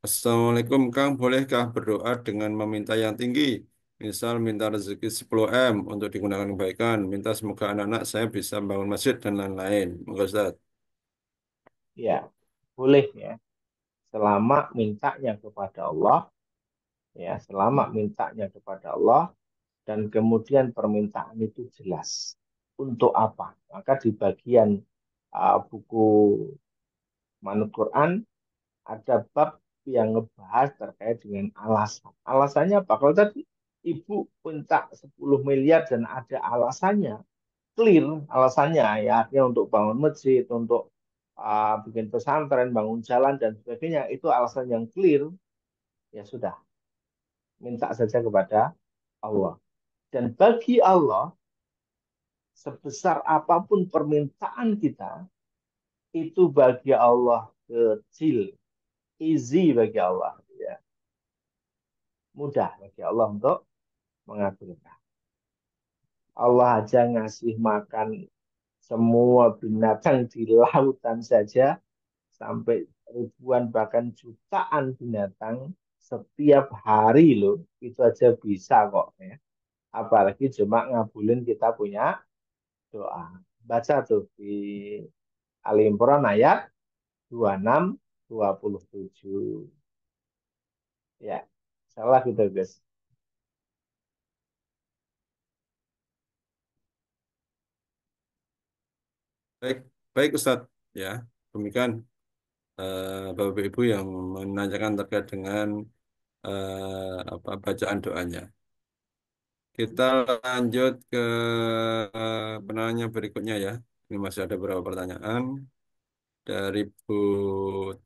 Assalamualaikum Kang, bolehkah berdoa dengan meminta yang tinggi? Misal minta rezeki 10 M untuk digunakan kebaikan, minta semoga anak-anak saya bisa bangun masjid dan lain-lain. Moga Ustaz. Ya, boleh ya. Selama mintanya kepada Allah, ya, selama mintanya kepada Allah dan kemudian permintaan itu jelas. Untuk apa? Maka di bagian buku Manut Quran ada bab yang ngebahas terkait dengan alasan. Alasannya apa? Kalau tadi ibu minta 10 miliar dan ada alasannya, clear alasannya ya, artinya untuk bangun masjid, untuk bikin pesantren, bangun jalan dan sebagainya, itu alasan yang clear, ya sudah, minta saja kepada Allah. Dan bagi Allah, sebesar apapun permintaan kita, itu bagi Allah kecil, easy bagi Allah, ya. Mudah bagi Allah untuk mengabulkan. Allah aja ngasih makan semua binatang di lautan saja, sampai ribuan bahkan jutaan binatang setiap hari loh, itu aja bisa kok ya. Apalagi cuma ngabulin kita punya doa. Baca tuh di Ali Imran ayat 26, 27. Ya, salah gitu, guys. Baik, baik Ustadz. Ya, demikian Bapak Ibu yang menanyakan terkait dengan apa bacaan doanya. Kita lanjut ke penanya berikutnya ya. Ini masih ada beberapa pertanyaan dari Bu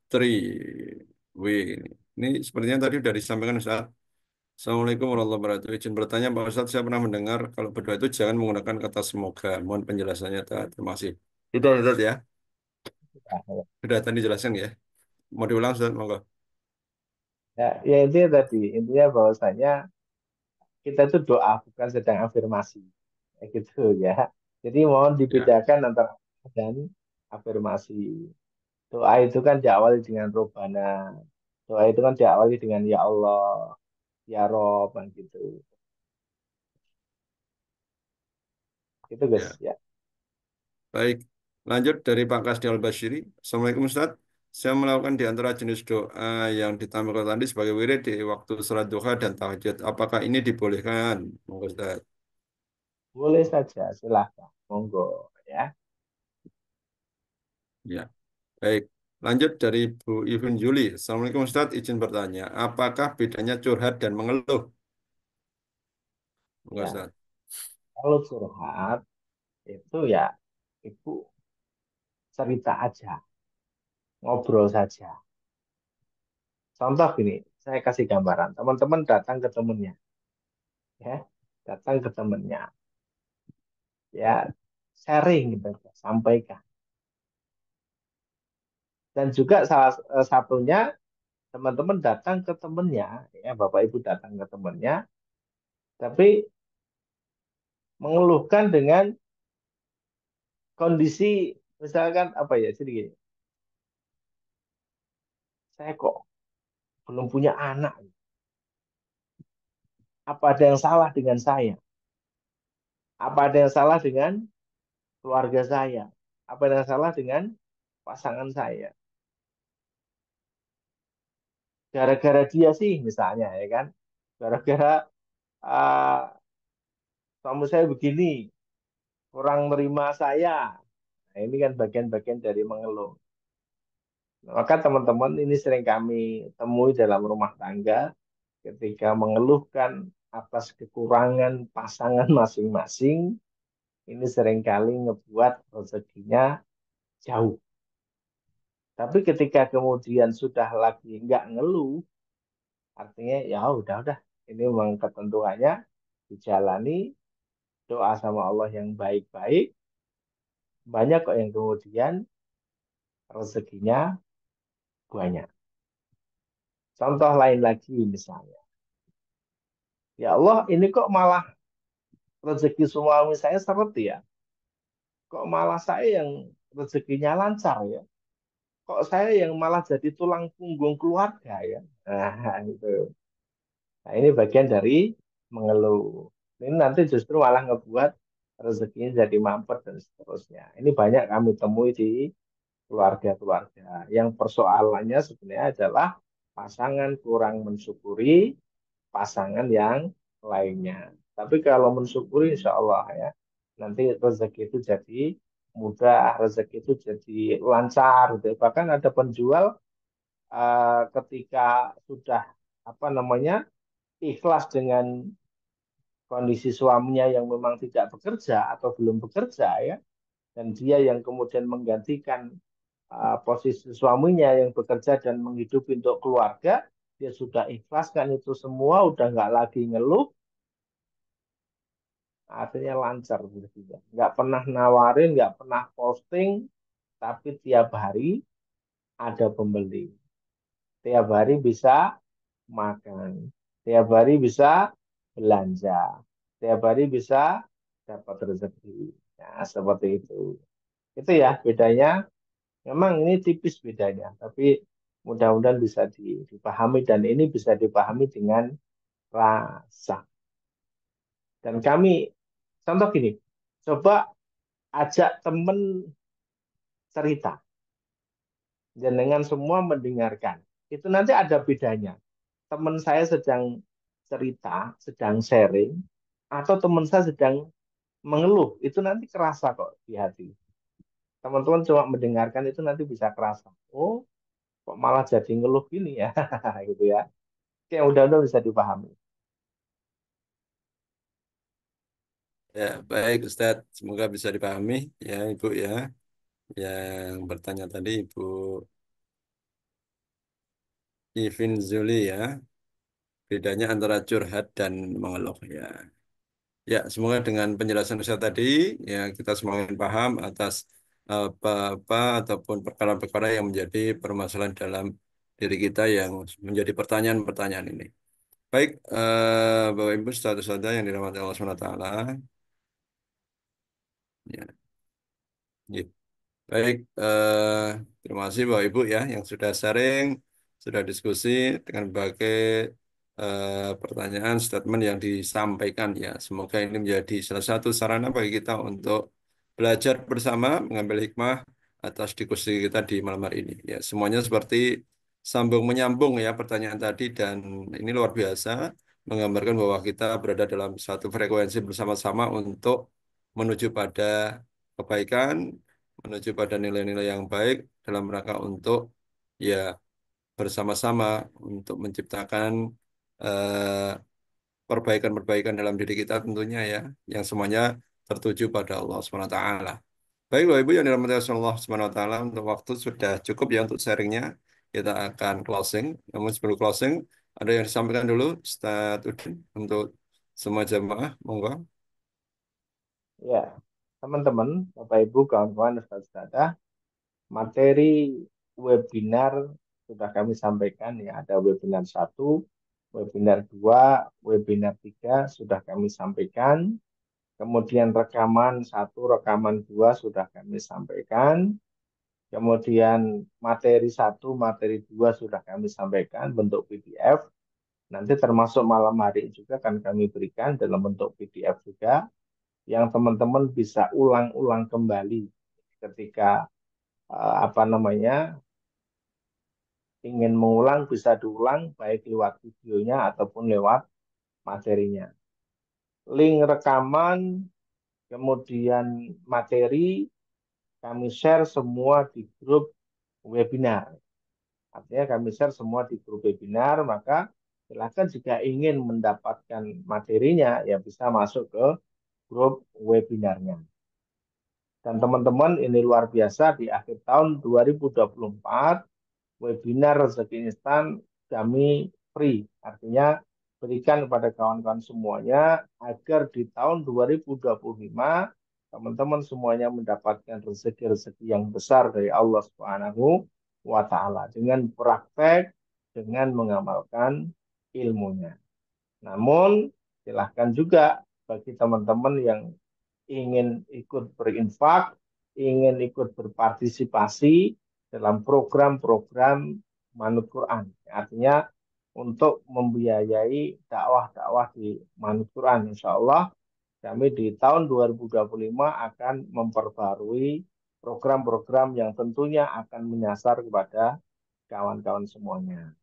Tri W. Ini sepertinya tadi sudah disampaikan Ustaz. Assalamualaikum warahmatullahi wabarakatuh. Izin bertanya Pak Ustadz, saya pernah mendengar kalau berdoa itu jangan menggunakan kata semoga. Mohon penjelasannya. Terima kasih. Itu Ustadz ya. Sudah tadi dijelaskan ya. Mau diulang Ustadz? Monggo. Ya, ya itu tadi intinya bahwasanya kita itu doa bukan sedang afirmasi, kayak gitu ya. Jadi mohon Ya, dibedakan antara doa dan afirmasi. Doa itu kan diawali dengan Robbana. Doa itu kan diawali dengan Ya Allah, Ya Rob, kan gitu. Gitu guys, ya. ya. Baik, lanjut dari Pak Kasdi Al-Bashiri. Assalamualaikum Ustaz. Saya melakukan di antara jenis doa yang ditampilkan tadi sebagai wirid di waktu sholat duha dan tahajud. Apakah ini dibolehkan? Monggo Ustaz. Boleh saja, silahkan. Monggo, ya. Ya, baik. Lanjut dari Bu Yvin Juli. Assalamualaikum Ustaz. Izin bertanya, apakah bedanya curhat dan mengeluh? Monggo Ya, Ustaz. kalau curhat itu ya ibu cerita aja, ngobrol saja. Contoh gini, saya kasih gambaran. Teman-teman datang ke temennya, ya, datang ke temennya, ya, sharing gitu, sampaikan. Dan juga salah satunya teman-teman datang ke temennya, ya, Bapak Ibu datang ke temennya, tapi mengeluhkan dengan kondisi misalkan apa ya, jadi gini, saya kok belum punya anak, apa ada yang salah dengan saya? Apa ada yang salah dengan keluarga saya? Apa ada yang salah dengan pasangan saya? Gara-gara dia sih misalnya ya kan, gara-gara uh, suami saya begini, kurang menerima saya. Nah, ini kan bagian-bagian dari mengeluh. Maka teman-teman ini sering kami temui dalam rumah tangga ketika mengeluhkan atas kekurangan pasangan masing-masing, ini seringkali ngebuat rezekinya jauh. Tapi ketika kemudian sudah lagi nggak ngeluh, artinya ya udah, ini memang ketentuannya dijalani, doa sama Allah yang baik-baik, banyak kok yang kemudian rezekinya banyak. Contoh lain lagi misalnya, ya Allah ini kok malah rezeki suami saya seret ya, kok malah saya yang rezekinya lancar ya, kok saya yang malah jadi tulang punggung keluarga ya. Nah, itu. Nah, ini bagian dari mengeluh. Ini nanti justru malah ngebuat rezekinya jadi mampet dan seterusnya. Ini banyak kami temui di keluarga-keluarga. Yang persoalannya sebenarnya adalah pasangan kurang mensyukuri pasangan yang lainnya. Tapi kalau mensyukuri insya Allah ya, nanti rezeki itu jadi mudah, rezeki itu jadi lancar. Gitu. Bahkan ada penjual ketika sudah apa namanya ikhlas dengan kondisi suaminya yang memang tidak bekerja atau belum bekerja ya, dan dia yang kemudian menggantikan posisi suaminya yang bekerja dan menghidupi untuk keluarga, dia sudah ikhlaskan itu semua, udah nggak lagi ngeluh, artinya lancar begitu ya. Nggak pernah nawarin, nggak pernah posting, tapi tiap hari ada pembeli, tiap hari bisa makan, tiap hari bisa belanja, tiap hari bisa dapat rezeki. Nah, seperti itu. Itu ya bedanya. Memang ini tipis bedanya, tapi mudah-mudahan bisa dipahami dan ini bisa dipahami dengan rasa. Dan kami, contoh gini, coba ajak temen cerita. Jenengan semua mendengarkan. Itu nanti ada bedanya. Teman saya sedang cerita, sedang sharing, atau teman saya sedang mengeluh, itu nanti kerasa kok di hati. Teman-teman cuma mendengarkan itu nanti bisa kerasa. Oh, kok malah jadi ngeluh gini ya, gitu ya. Oke, udah bisa dipahami. Ya, baik Ustadz. Semoga bisa dipahami ya Ibu ya. Yang bertanya tadi Ibu Ivin Zuli ya. Bedanya antara curhat dan mengeluh ya. Ya, semoga dengan penjelasan Ustadz tadi ya kita semakin paham atas apa-apa ataupun perkara-perkara yang menjadi permasalahan dalam diri kita yang menjadi pertanyaan-pertanyaan ini. Baik, Bapak Ibu saudara-saudara yang dirahmati Allah SWT. Ya, ya. Baik, terima kasih Bapak Ibu ya yang sudah sharing, sudah diskusi dengan berbagai pertanyaan, statement yang disampaikan ya. Semoga ini menjadi salah satu sarana bagi kita untuk belajar bersama, mengambil hikmah atas diskusi kita di malam hari ini. Ya, semuanya seperti sambung menyambung ya pertanyaan tadi dan ini luar biasa menggambarkan bahwa kita berada dalam satu frekuensi bersama-sama untuk menuju pada kebaikan, menuju pada nilai-nilai yang baik dalam rangka untuk ya bersama-sama untuk menciptakan eh, perbaikan-perbaikan dalam diri kita tentunya ya, yang semuanya tertuju pada Allah Subhanahu wa taala. Baik Bapak Ibu yang dirahmati Allah Subhanahu wa taala, untuk waktu sudah cukup ya untuk sharingnya. Kita akan closing. Namun sebelum closing, ada yang disampaikan dulu Ustaz Udin untuk semua jamaah, monggo. Ya, teman-teman, Bapak Ibu, kawan-kawan, Ustaz-Ustazah, materi webinar sudah kami sampaikan ya. Ada webinar 1, webinar 2, webinar 3 sudah kami sampaikan. Kemudian rekaman 1, rekaman 2 sudah kami sampaikan. Kemudian materi 1, materi 2 sudah kami sampaikan bentuk PDF. Nanti termasuk malam hari juga akan kami berikan dalam bentuk PDF juga yang teman-teman bisa ulang-ulang kembali ketika apa namanya ingin mengulang bisa diulang baik lewat videonya ataupun lewat materinya. Link rekaman, kemudian materi kami share semua di grup webinar. Artinya kami share semua di grup webinar, maka silakan jika ingin mendapatkan materinya ya bisa masuk ke grup webinarnya. Dan teman-teman ini luar biasa di akhir tahun 2024 webinar rezeki instan kami free. Artinya berikan kepada kawan-kawan semuanya agar di tahun 2025 teman-teman semuanya mendapatkan rezeki-rezeki yang besar dari Allah Subhanahu wa taala dengan praktek dengan mengamalkan ilmunya. Namun silahkan juga bagi teman-teman yang ingin ikut berinfak, ingin ikut berpartisipasi dalam program-program Manut Quran. Artinya untuk membiayai dakwah-dakwah di Manut Quran. Insya Allah kami di tahun 2025 akan memperbarui program-program yang tentunya akan menyasar kepada kawan-kawan semuanya.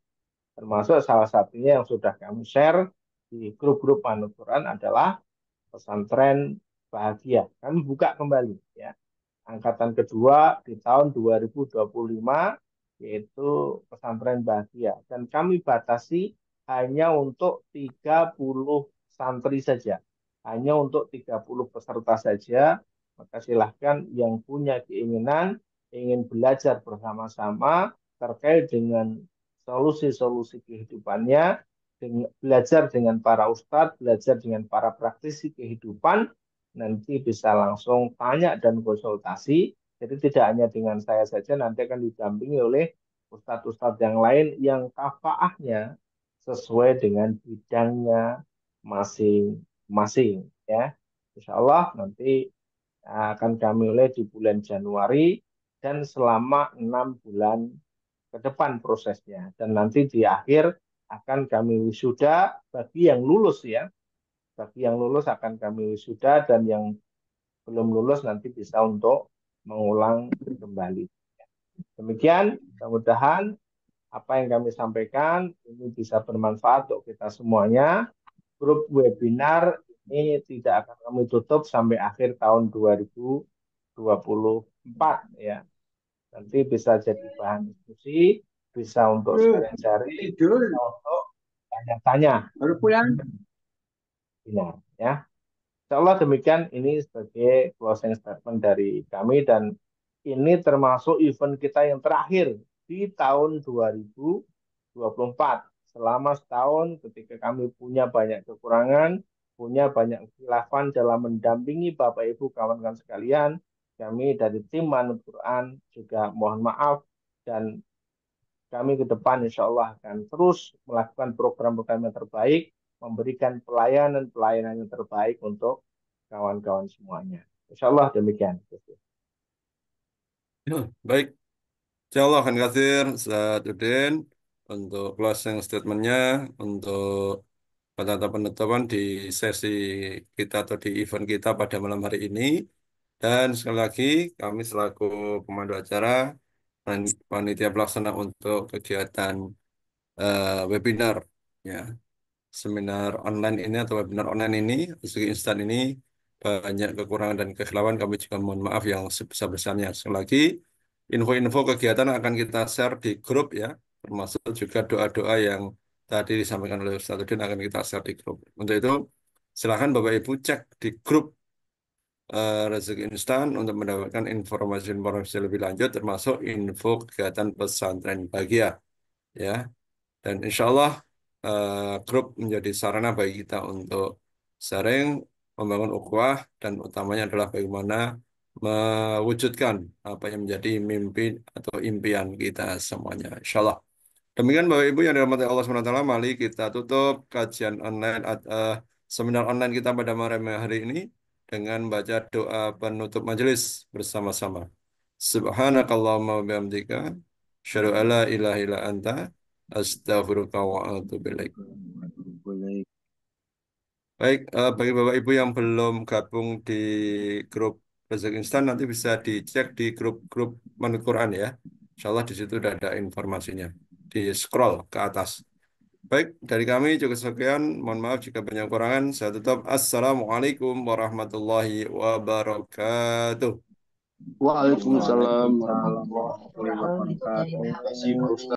Termasuk salah satunya yang sudah kami share di grup-grup Manut Quran adalah pesantren bahagia. Kami buka kembali ya. Angkatan kedua di tahun 2025 yaitu pesantren bahagia dan kami batasi hanya untuk 30 santri saja. Hanya untuk 30 peserta saja. Maka silahkan yang punya keinginan ingin belajar bersama-sama terkait dengan solusi-solusi kehidupannya, belajar dengan para ustadz, belajar dengan para praktisi kehidupan, nanti bisa langsung tanya dan konsultasi. Jadi tidak hanya dengan saya saja, nanti akan didampingi oleh ustadz-ustadz yang lain yang kafaahnya sesuai dengan bidangnya masing-masing. Ya, Insya Allah nanti akan kami mulai di bulan Januari dan selama 6 bulan ke depan prosesnya. Dan nanti di akhir akan kami wisuda bagi yang lulus ya. Bagi yang lulus akan kami wisuda dan yang belum lulus nanti bisa untuk mengulang kembali. Demikian, mudah-mudahan apa yang kami sampaikan ini bisa bermanfaat untuk kita semuanya. Grup webinar ini tidak akan kami tutup sampai akhir tahun 2024 ya. Nanti bisa jadi bahan diskusi, bisa untuk sharing-sharing, bisa untuk tanya-tanya. Baru pulang. Ya. Insya Allah demikian ini sebagai closing statement dari kami dan ini termasuk event kita yang terakhir di tahun 2024. Selama setahun ketika kami punya banyak kekurangan, punya banyak kekhilafan dalam mendampingi Bapak Ibu kawan-kawan sekalian, kami dari tim Manut Quran juga mohon maaf dan kami ke depan insya Allah akan terus melakukan program-program yang terbaik, memberikan pelayanan-pelayanan yang terbaik untuk kawan-kawan semuanya. Insya Allah demikian. Ya, baik. Insyaallah akan kasir Ustadz untuk closing statementnya, untuk kata penutupan di sesi kita atau di event kita pada malam hari ini. Dan sekali lagi kami selaku pemandu acara dan panitia pelaksana untuk kegiatan webinar ya seminar online ini atau webinar online ini segi instan ini banyak kekurangan dan kekhilafan kami juga mohon maaf yang sebesar-besarnya. Sekali lagi info-info kegiatan akan kita share di grup ya, termasuk juga doa-doa yang tadi disampaikan oleh Ustadzuddin akan kita share di grup. Untuk itu silakan Bapak Ibu cek di grup Rezeki Instan untuk mendapatkan informasi-informasi lebih lanjut termasuk info kegiatan pesantren bahagia ya. Dan insya Allah grup menjadi sarana bagi kita untuk sharing, membangun ukhuwah, dan utamanya adalah bagaimana mewujudkan apa yang menjadi mimpi atau impian kita semuanya. Insya Allah. Demikian Bapak Ibu yang dirahmati Allah SWT, mari kita tutup kajian online, seminar online kita pada malam hari ini dengan baca doa penutup majelis bersama-sama. Subhanakallahumma wa bihamdika, asyhadu an la ilaha illa anta, astaghfiruka wa atubu ilaik. Baik, bagi Bapak Ibu yang belum gabung di grup Rezeki Instan nanti bisa dicek di grup-grup Manut Quran ya. Insya Allah di situ sudah ada informasinya. Di scroll ke atas. Baik, dari kami cukup sekian. Mohon maaf jika banyak kekurangan. Saya tutup. Assalamualaikum warahmatullahi wabarakatuh. Waalaikumsalam warahmatullahi wabarakatuh. Terima kasih Pak Ustaz.